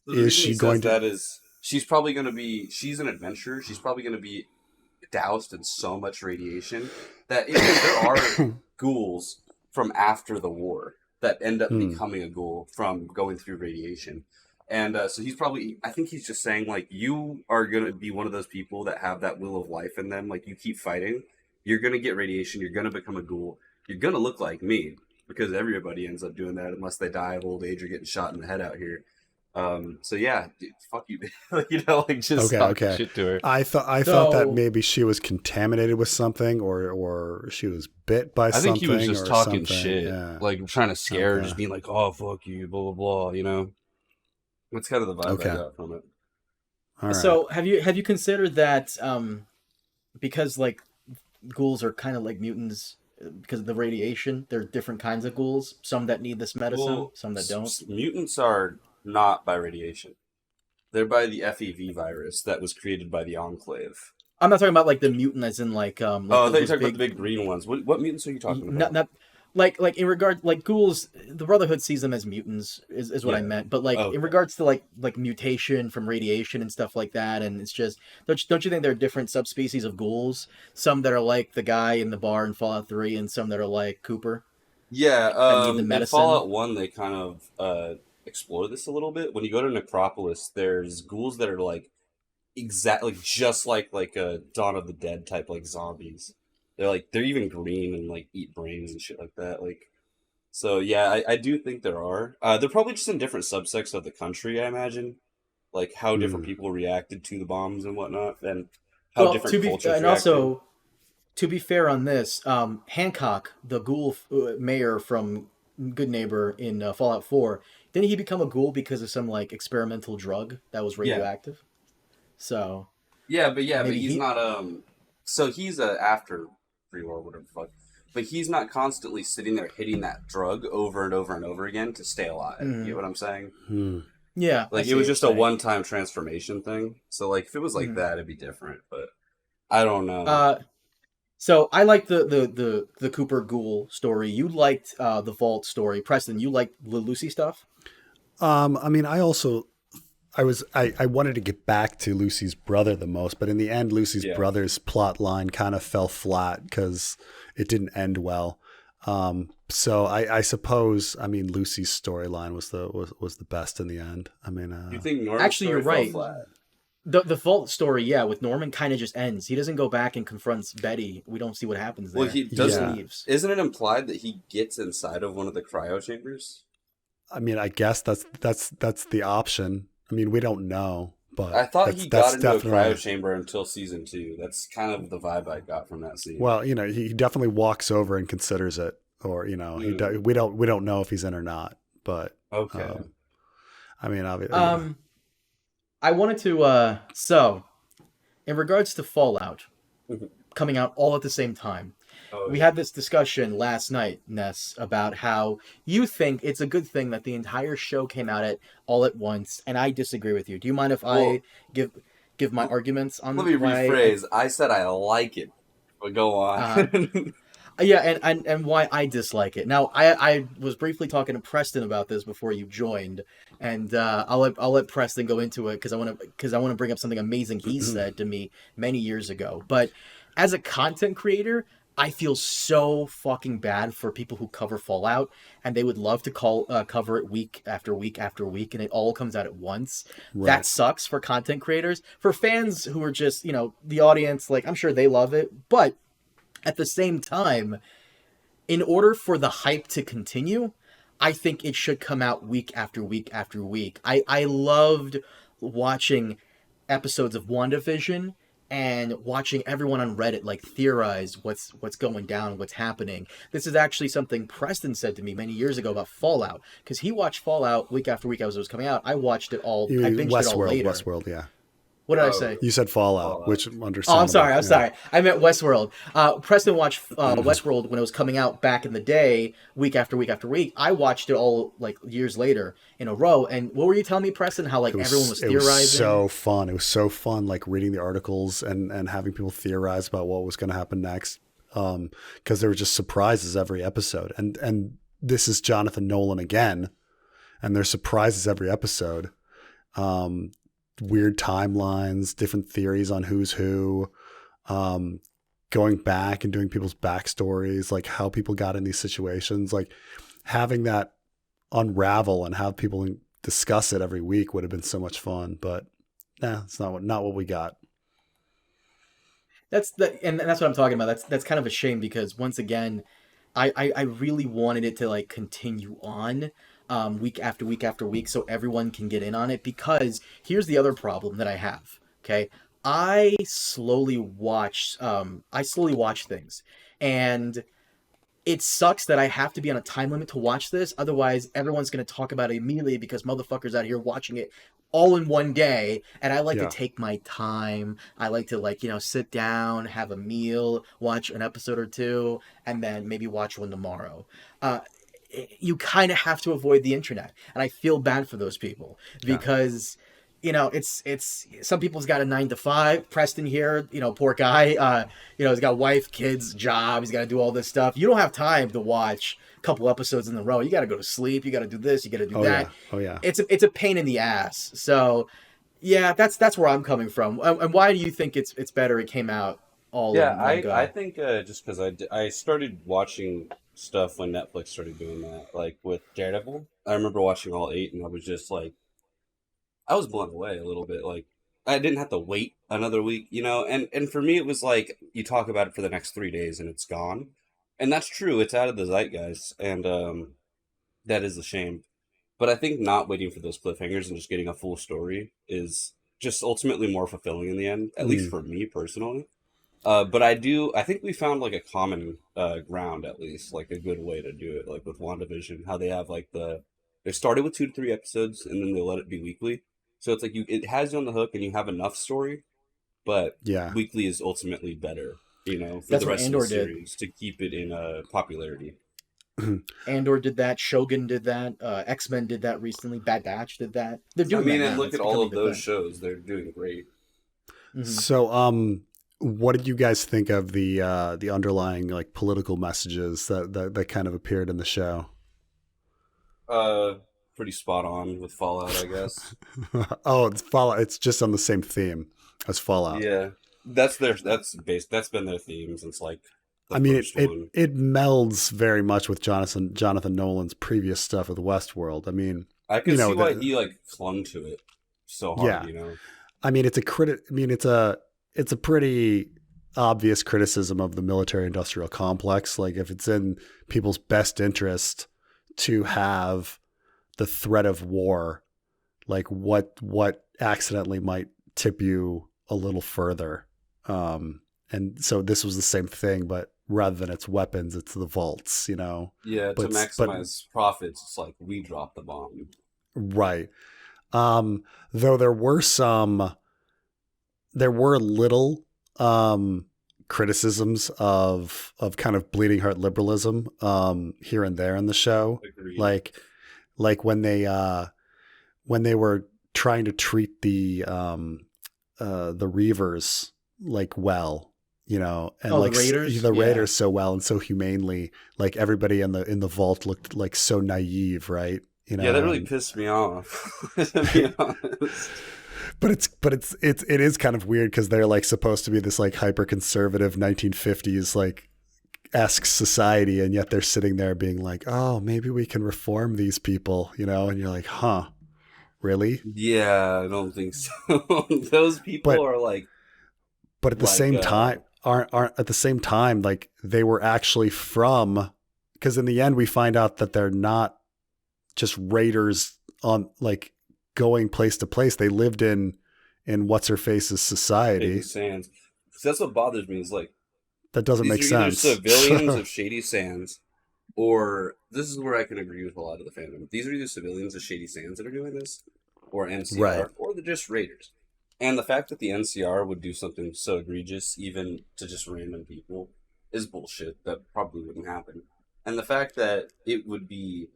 B: So is she going to? That is, she's probably going to be. She's an adventurer. She's probably going to be doused in so much radiation that there are ghouls from after the war that end up becoming a ghoul from going through radiation. And so he's probably, I think he's just saying, like, you are going to be one of those people that have that will of life in them. Like, you keep fighting, you're going to get radiation, you're going to become a ghoul, you're going to look like me, because everybody ends up doing that unless they die of old age or getting shot in the head out here. So yeah, dude, fuck you, like just talk shit to her.
C: I thought that maybe she was contaminated with something, or she was bit by something.
B: I think he was just talking shit,
C: yeah.
B: like trying to scare her, just being like, "Oh fuck you," blah blah blah. That's kind of the vibe I got from it.
C: All right.
A: So have you considered that because like ghouls are kind of like mutants because of the radiation? There are different kinds of ghouls. Some that need this medicine, some that don't.
B: Mutants are not by radiation. They're by the FEV virus that was created by the Enclave.
A: I'm not talking about like the mutant as in like
B: I thought you were talking about the big green ones. What mutants are you talking about?
A: Not like in regard like ghouls, the Brotherhood sees them as mutants is what I meant. But like in regards to like mutation from radiation and stuff like that, and it's just don't you think there are different subspecies of ghouls? Some that are like the guy in the bar in Fallout 3, and some that are like Cooper.
B: Yeah, in Fallout 1 they kind of explore this a little bit. When you go to Necropolis, there's ghouls that are like exactly just like a Dawn of the Dead type like zombies. They're even green and like eat brains and shit like that. Like, so yeah, I do think there are. They're probably just in different subsects of the country, I imagine. Like how different people reacted to the bombs and whatnot, and how different cultures reacted. And also,
A: to be fair on this, Hancock, the ghoul mayor from Good Neighbor in Fallout 4, didn't he become a ghoul because of some like experimental drug that was radioactive? Yeah. So
B: but he's not so he's after pre-war, whatever the fuck. But he's not constantly sitting there hitting that drug over and over and over again to stay alive. You get what I'm saying?
A: Yeah.
B: Like it was just a one-time transformation thing. So like if it was like that, it'd be different. But I don't know.
A: So I liked the Cooper Ghoul story. You liked the Vault story. Preston, you liked the Lucy stuff?
C: I mean, I wanted to get back to Lucy's brother the most, but in the end, Lucy's brother's plot line kind of fell flat because it didn't end well. So I suppose, I mean, Lucy's storyline was the best in the end. I mean,
B: you think Norman's
A: actually you're right. The Vault story, with Norman kind of just ends. He doesn't go back and confronts Betty. We don't see what happens there.
B: Well, he leaves. Isn't it implied that he gets inside of one of the cryo chambers?
C: I mean, I guess that's the option. I mean, we don't know, but
B: I thought he got into a cryo chamber until season 2. That's kind of the vibe I got from that scene.
C: Well, he definitely walks over and considers it, or we don't know if he's in or not. But
B: okay,
C: I mean, obviously,
A: I wanted to so in regards to Fallout coming out all at the same time. We had this discussion last night, Ness, about how you think it's a good thing that the entire show came out all at once, and I disagree with you. Do you mind if I give my arguments on?
B: Let me rephrase. I said I like it, but go on.
A: Yeah, and why I dislike it. Now, I was briefly talking to Preston about this before you joined, and I'll let Preston go into it because I want to bring up something amazing he said to me many years ago. But as a content creator, I feel so fucking bad for people who cover Fallout, and they would love to cover it week after week after week, and it all comes out at once.
C: Right.
A: That sucks for content creators. For fans who are just, the audience, like, I'm sure they love it, but at the same time, in order for the hype to continue, I think it should come out week after week after week. I loved watching episodes of WandaVision and watching everyone on Reddit like theorize what's going down, what's happening. This is actually something Preston said to me many years ago about Fallout, because he watched Fallout week after week as it was coming out. I watched it all. I binged it all later.
C: Westworld, yeah.
A: What did I say?
C: You said Fallout, which understandable.
A: Oh, I'm sorry. I meant Westworld. Preston watched Westworld when it was coming out back in the day, week after week after week. I watched it all like years later in a row. And what were you telling me, Preston? How everyone was theorizing?
C: It was so fun. It was so fun, like reading the articles and having people theorize about what was going to happen next. Because there were just surprises every episode. And this is Jonathan Nolan again, and there's surprises every episode. Weird timelines, different theories on who's who, going back and doing people's backstories, like how people got in these situations, like having that unravel and have people discuss it every week would have been so much fun. But it's not what we got.
A: And that's what I'm talking about. That's kind of a shame, because once again, I really wanted it to like continue on. Week after week after week, so everyone can get in on it. Because here's the other problem that I have. Okay, I slowly watch things, and it sucks that I have to be on a time limit to watch this. Otherwise, everyone's gonna talk about it immediately, because motherfuckers out here watching it all in one day. And I like to take my time. I like to sit down, have a meal, watch an episode or two, and then maybe watch one tomorrow. You kind of have to avoid the internet, and I feel bad for those people, because it's some people's got a 9 to 5. Preston here, poor guy, he's got wife, kids, job, he's got to do all this stuff. You don't have time to watch a couple episodes in a row. You got to go to sleep, you got to do this, you got to do that. It's a pain in the ass. So yeah, that's where I'm coming from. And why do you think it's better it came out all in one go?
B: I think just because I started watching stuff when Netflix started doing that, like with Daredevil. I remember watching all 8, and I was just like, I was blown away a little bit. Like, I didn't have to wait another week, and for me it was like, you talk about it for the next 3 days and it's gone. And that's true, it's out of the zeitgeist, and that is a shame. But I think not waiting for those cliffhangers and just getting a full story is just ultimately more fulfilling in the end, at least for me personally. But I think we found like a common ground, at least, like a good way to do it, like with WandaVision, how they have like they started with 2 to 3 episodes and then they let it be weekly. So it's like it has you on the hook and you have enough story, but weekly is ultimately better, for
A: That's
B: the rest
A: Andor
B: of the series to keep it in popularity.
A: Andor did that. Shogun did that. X-Men did that recently. Bad Batch did that. They're doing that now.
B: And look at all of those shows; they're doing great.
C: Mm-hmm. So, what did you guys think of the underlying like political messages that kind of appeared in the show?
B: Pretty spot on with Fallout, I guess.
C: Oh, it's Fallout. It's just on the same theme as Fallout.
B: Yeah, that's been their theme since like.
C: I mean, it melds very much with Jonathan Nolan's previous stuff with Westworld. I mean,
B: I can see why he like clung to it so hard.
C: I mean, it's a pretty obvious criticism of the military-industrial complex. Like, if it's in people's best interest to have the threat of war, like what accidentally might tip you a little further. And so this was the same thing, but rather than its weapons, it's the vaults,
B: Yeah, to maximize profits, it's like we dropped the bomb.
C: Right. Though there were little criticisms of kind of bleeding heart liberalism here and there in the show.
B: Agreed.
C: Like when they were trying to treat the Reavers like well, you know, and
A: Oh,
C: like
A: the Raiders?
C: the
A: Yeah.
C: Raiders so well and so humanely. Like everybody in the vault looked like so naive, right? You know,
B: Yeah, that really pissed me off. To be honest.
C: But it is kind of weird because they're like supposed to be this like hyper conservative 1950s like esque society, and yet they're sitting there being like, oh, maybe we can reform these people, you know, and you're like, huh, really?
B: Yeah, I don't think so. Those people are like,
C: but at the same time, aren't at the same time, like they were actually from, because in the end we find out that they're not just raiders on like going place to place. They lived in what's her face's society.
B: Sands. So that's what bothers me is like,
C: that doesn't make sense.
B: Civilians of Shady Sands, or this is where I can agree with a lot of the fandom. These are either civilians of Shady Sands that are doing this, or NCR,
C: right,
B: or they're just raiders. And the fact that the NCR would do something so egregious, even to just random people, is bullshit. That probably wouldn't happen. And the fact that it would be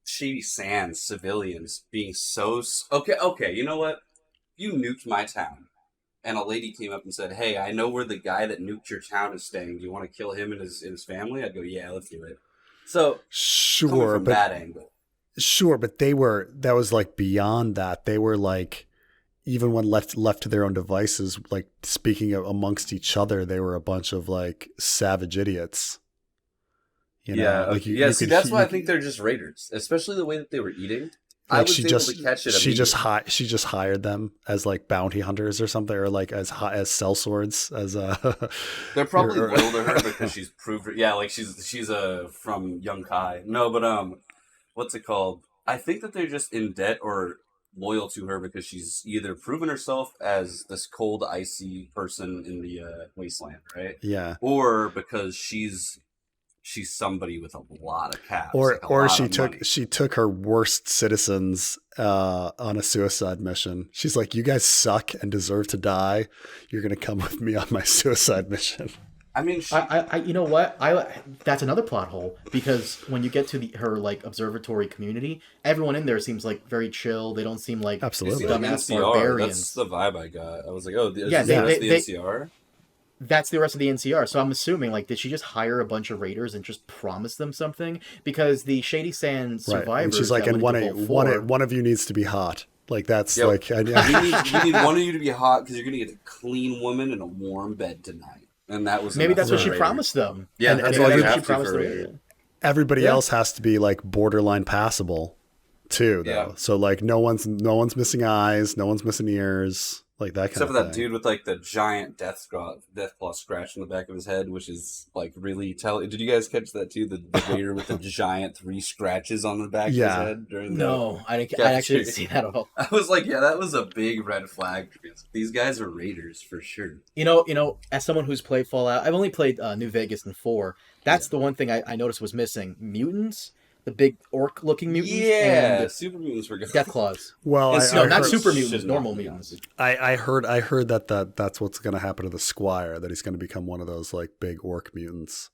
B: Shady Sands civilians being so... Okay, you know what? You nuked my town, and a lady came up and said, hey, I know where the guy that nuked your town is staying. Do you want to kill him and his family? I'd go, yeah, let's do it. So,
C: sure,
B: from that angle.
C: Sure, but that was like beyond that. They were like, even when left to their own devices, like speaking amongst each other, they were a bunch of like savage idiots. You know?
B: That's why I think they're just raiders, especially the way that they were eating.
C: Like
B: I was able to catch it.
C: She just hired them as like bounty hunters or something, or like as sellswords. As
B: they're probably loyal to her because she's proved. Yeah, like she's from Young Kai. No, but what's it called? I think that they're just in debt or loyal to her because she's either proven herself as this cold, icy person in the Wasteland, right?
C: Yeah.
B: Or because she's somebody with a lot of cash.
C: Or she took her worst citizens on a suicide mission. She's like, you guys suck and deserve to die. You're gonna come with me on my suicide mission.
B: I mean,
A: I you know what? That's another plot hole, because when you get to her like observatory community, everyone in there seems like very chill. They don't seem like
C: absolutely
A: dumbass
B: NCR,
A: barbarians.
B: That's the vibe I got. I was like, oh,
A: yeah,
B: the NCR.
A: That's the rest of the NCR. So I'm assuming, like, did she just hire a bunch of raiders and just promise them something? Because the Shady Sands survivors, right. And
C: she's like, and one of you needs to be hot. Like that's like,
B: you need one of you to be hot because you're gonna get a clean woman in a warm bed tonight. And that was
A: maybe that's what she promised them.
B: Yeah,
A: that's
B: what you
A: have to for
C: everybody else has to be like borderline passable too, though. Yeah. So like no one's missing eyes, no one's missing ears, like that kind
B: Except
C: of
B: for
C: thing.
B: that dude with like the giant death claw scratch in the back of his head, which is like really telling. Did you guys catch that too? The raider with the giant 3 scratches on the back of his head during
A: I actually didn't see that at all.
B: I was like, yeah, that was a big red flag. These guys are raiders for sure.
A: You know, as someone who's played Fallout, I've only played New Vegas and 4. That's the one thing I noticed was missing: mutants. The big orc-looking mutants, and
B: super mutants were good.
A: Deathclaws.
C: Well,
A: not super mutants, normal mutants.
C: I heard that's what's going to happen to the Squire. That he's going to become one of those like big orc mutants.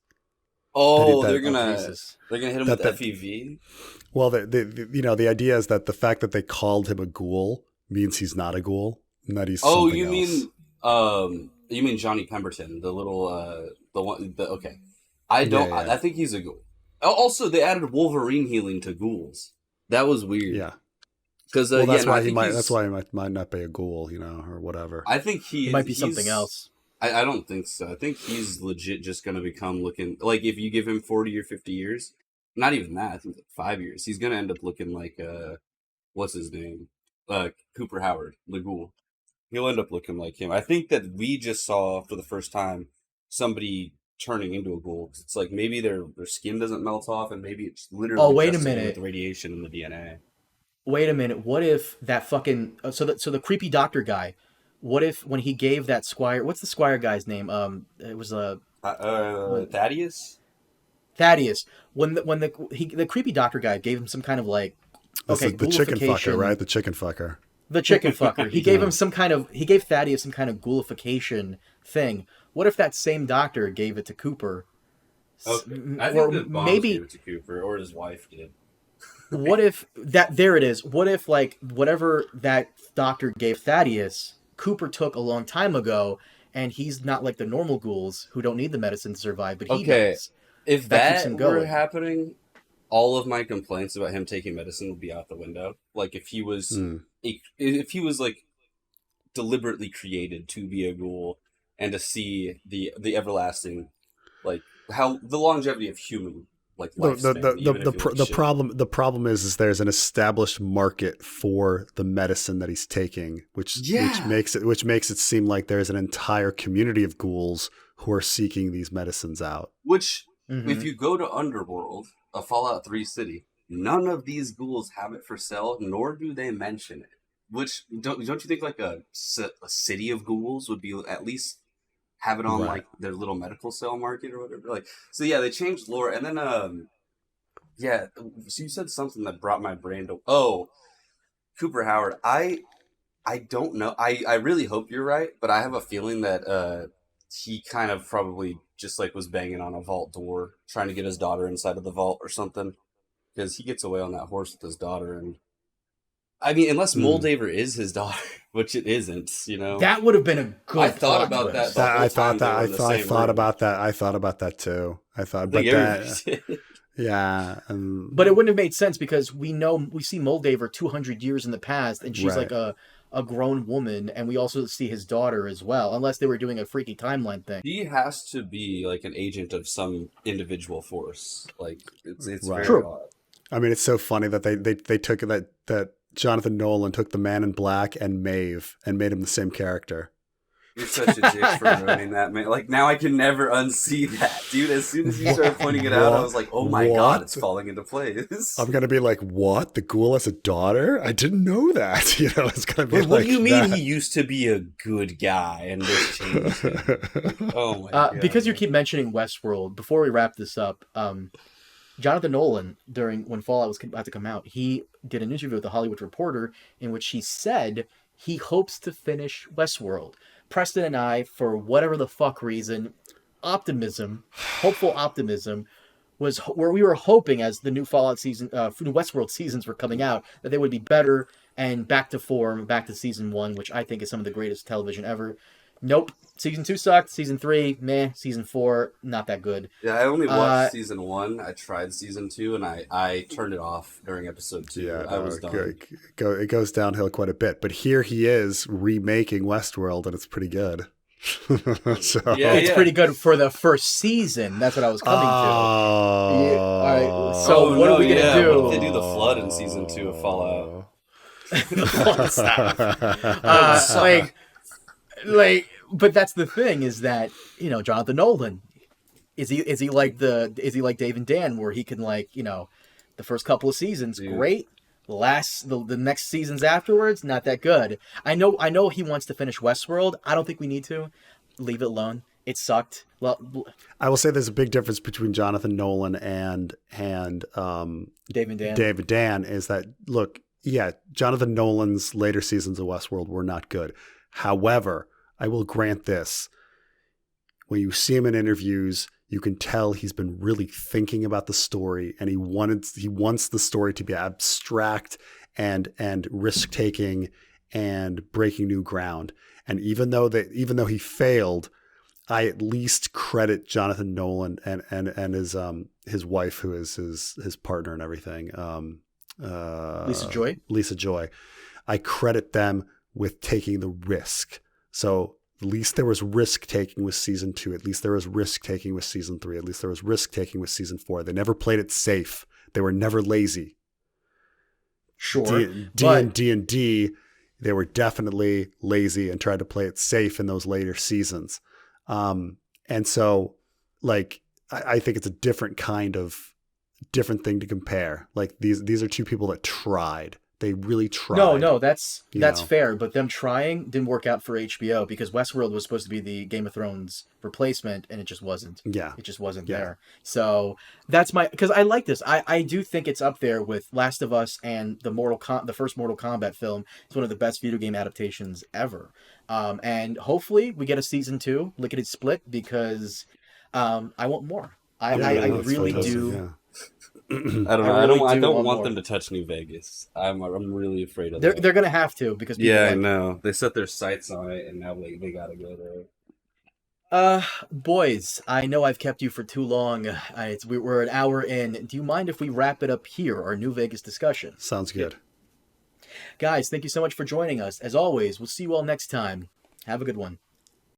B: Oh, they're gonna hit him with FEV.
C: Well, the idea is that the fact that they called him a ghoul means he's not a ghoul, and that he's something else.
B: You mean Johnny Pemberton, the little the one? Okay, I think he's a ghoul. Also, they added Wolverine healing to ghouls. That was weird.
C: Yeah,
B: because
C: that's why he might not be a ghoul, you know, or whatever.
B: I think he
A: might be something else.
B: I don't think so. I think he's legit just going to become looking like, if you give him 40 or 50 years, not even that. I think like 5 years, he's going to end up looking like what's his name, Cooper Howard, the ghoul. He'll end up looking like him. I think that we just saw for the first time somebody turning into a ghoul. It's like maybe their skin doesn't melt off, and maybe it's literally.
A: Oh, wait a minute!
B: With the radiation in the DNA.
A: Wait a minute. What if that fucking so the creepy doctor guy? What if when he gave that Squire? What's the Squire guy's name? It was
B: Thaddeus.
A: Thaddeus. When the creepy doctor guy gave him some kind of like
C: the chicken fucker, right? The chicken fucker.
A: The chicken fucker. He gave him he gave Thaddeus some kind of ghoulification thing. What if that same doctor gave it to Cooper?
B: Okay. I think that Bonds gave it to Cooper, or his wife did.
A: What if there it is. What if like whatever that doctor gave Thaddeus, Cooper took a long time ago, and he's not like the normal ghouls who don't need the medicine to survive, but he
B: Okay,
A: does.
B: if
A: That keeps
B: that
A: him
B: were
A: going.
B: happening, all of my complaints about him taking medicine would be out the window. Like if he was, if he was like deliberately created to be a ghoul and to see the everlasting, like how the longevity of human like lifespan.
C: The problem is there's an established market for the medicine that he's taking, which makes it seem like there's an entire community of ghouls who are seeking these medicines out.
B: Which, if you go to Underworld, a Fallout 3 city, none of these ghouls have it for sale, nor do they mention it. Which don't you think like a city of ghouls would be at least have it on like their little medical sale market or whatever? Like, so yeah, they changed lore, and then so you said something that brought my brain to Cooper Howard. I don't know. I really hope you're right, but I have a feeling that he kind of probably just like was banging on a vault door trying to get his daughter inside of the vault or something, because he gets away on that horse with his daughter. And I mean, unless Moldaver is his daughter, which it isn't, you know.
A: That would have been a good.
B: I thought about that.
C: I thought about that too. Yeah,
A: but it wouldn't have made sense because we see Moldaver 200 years in the past, and she's like a grown woman, and we also see his daughter as well, unless they were doing a freaky timeline thing.
B: He has to be like an agent of some individual force. Like it's very
A: true.
B: odd.
C: I mean, it's so funny that they took that Jonathan Nolan took the Man in Black and Maeve and made him the same character.
B: You're such a dick for ruining that, man. Like, now I can never unsee that, dude. As soon as you started pointing it out, I was like, oh my god, it's falling into place.
C: I'm going to be like, what? The ghoul has a daughter? I didn't know that. You know, it's going to be
B: what do you mean he used to be a good guy and this changed him? Oh my god.
A: Because you keep mentioning Westworld, before we wrap this up, Jonathan Nolan, when Fallout was about to come out, he did an interview with the Hollywood Reporter in which he said he hopes to finish Westworld. Preston and I, for whatever the fuck reason, hopeful optimism, was where we were hoping as the new Fallout season, new Westworld seasons were coming out, that they would be better and back to form, back to season 1, which I think is some of the greatest television ever. Nope. Season 2 sucked. Season 3, meh. Season 4, not that good.
B: Yeah, I only watched season 1. I tried season 2, and I turned it off during episode 2. Yeah, I was done.
C: It goes downhill quite a bit. But here he is remaking Westworld, and it's pretty good.
A: It's pretty good for the first season. That's what I was coming to. All right. So what are we gonna do?
B: What if they do the flood in season 2 of Fallout?
A: But that's the thing, is that, you know, Jonathan Nolan, is he like Dave and Dan, where he can, like, you know, the first couple of seasons great, the next seasons afterwards not that good. I know he wants to finish Westworld. I don't think we need to. Leave it alone. It sucked.
C: I will say there's a big difference between Jonathan Nolan and
A: Dave and Dan.
C: Dave and Dan is that, look, yeah, Jonathan Nolan's later seasons of Westworld were not good. However, I will grant this. When you see him in interviews, you can tell he's been really thinking about the story, and he wants the story to be abstract and risk-taking and breaking new ground. And even though he failed, I at least credit Jonathan Nolan and his wife, who is his partner and everything. Lisa Joy. I credit them with taking the risk. So at least there was risk taking with season 2. At least there was risk taking with season 3. At least there was risk taking with season 4. They never played it safe. They were never lazy.
A: Sure.
C: D&D, they were definitely lazy and tried to play it safe in those later seasons. And so, like, I think it's a different thing to compare. Like, these are two people that tried. They really tried.
A: No, that's fair. But them trying didn't work out for HBO, because Westworld was supposed to be the Game of Thrones replacement, and it just wasn't.
C: Yeah,
A: it just wasn't there. So that's because I like this. I do think it's up there with Last of Us and the first Mortal Kombat film. It's one of the best video game adaptations ever. And hopefully we get a season 2, lickety split, because I want more. I really do.
C: Yeah.
B: I don't know. I don't want them to touch New Vegas. I'm really afraid of that.
A: They're gonna have to, because
B: I know they set their sights on it, and now they gotta go there.
A: Boys, I know I've kept you for too long. We're an hour in. Do you mind if we wrap it up here, our New Vegas discussion?
C: Sounds good.
A: Guys, thank you so much for joining us. As always, we'll see you all next time. Have a good one.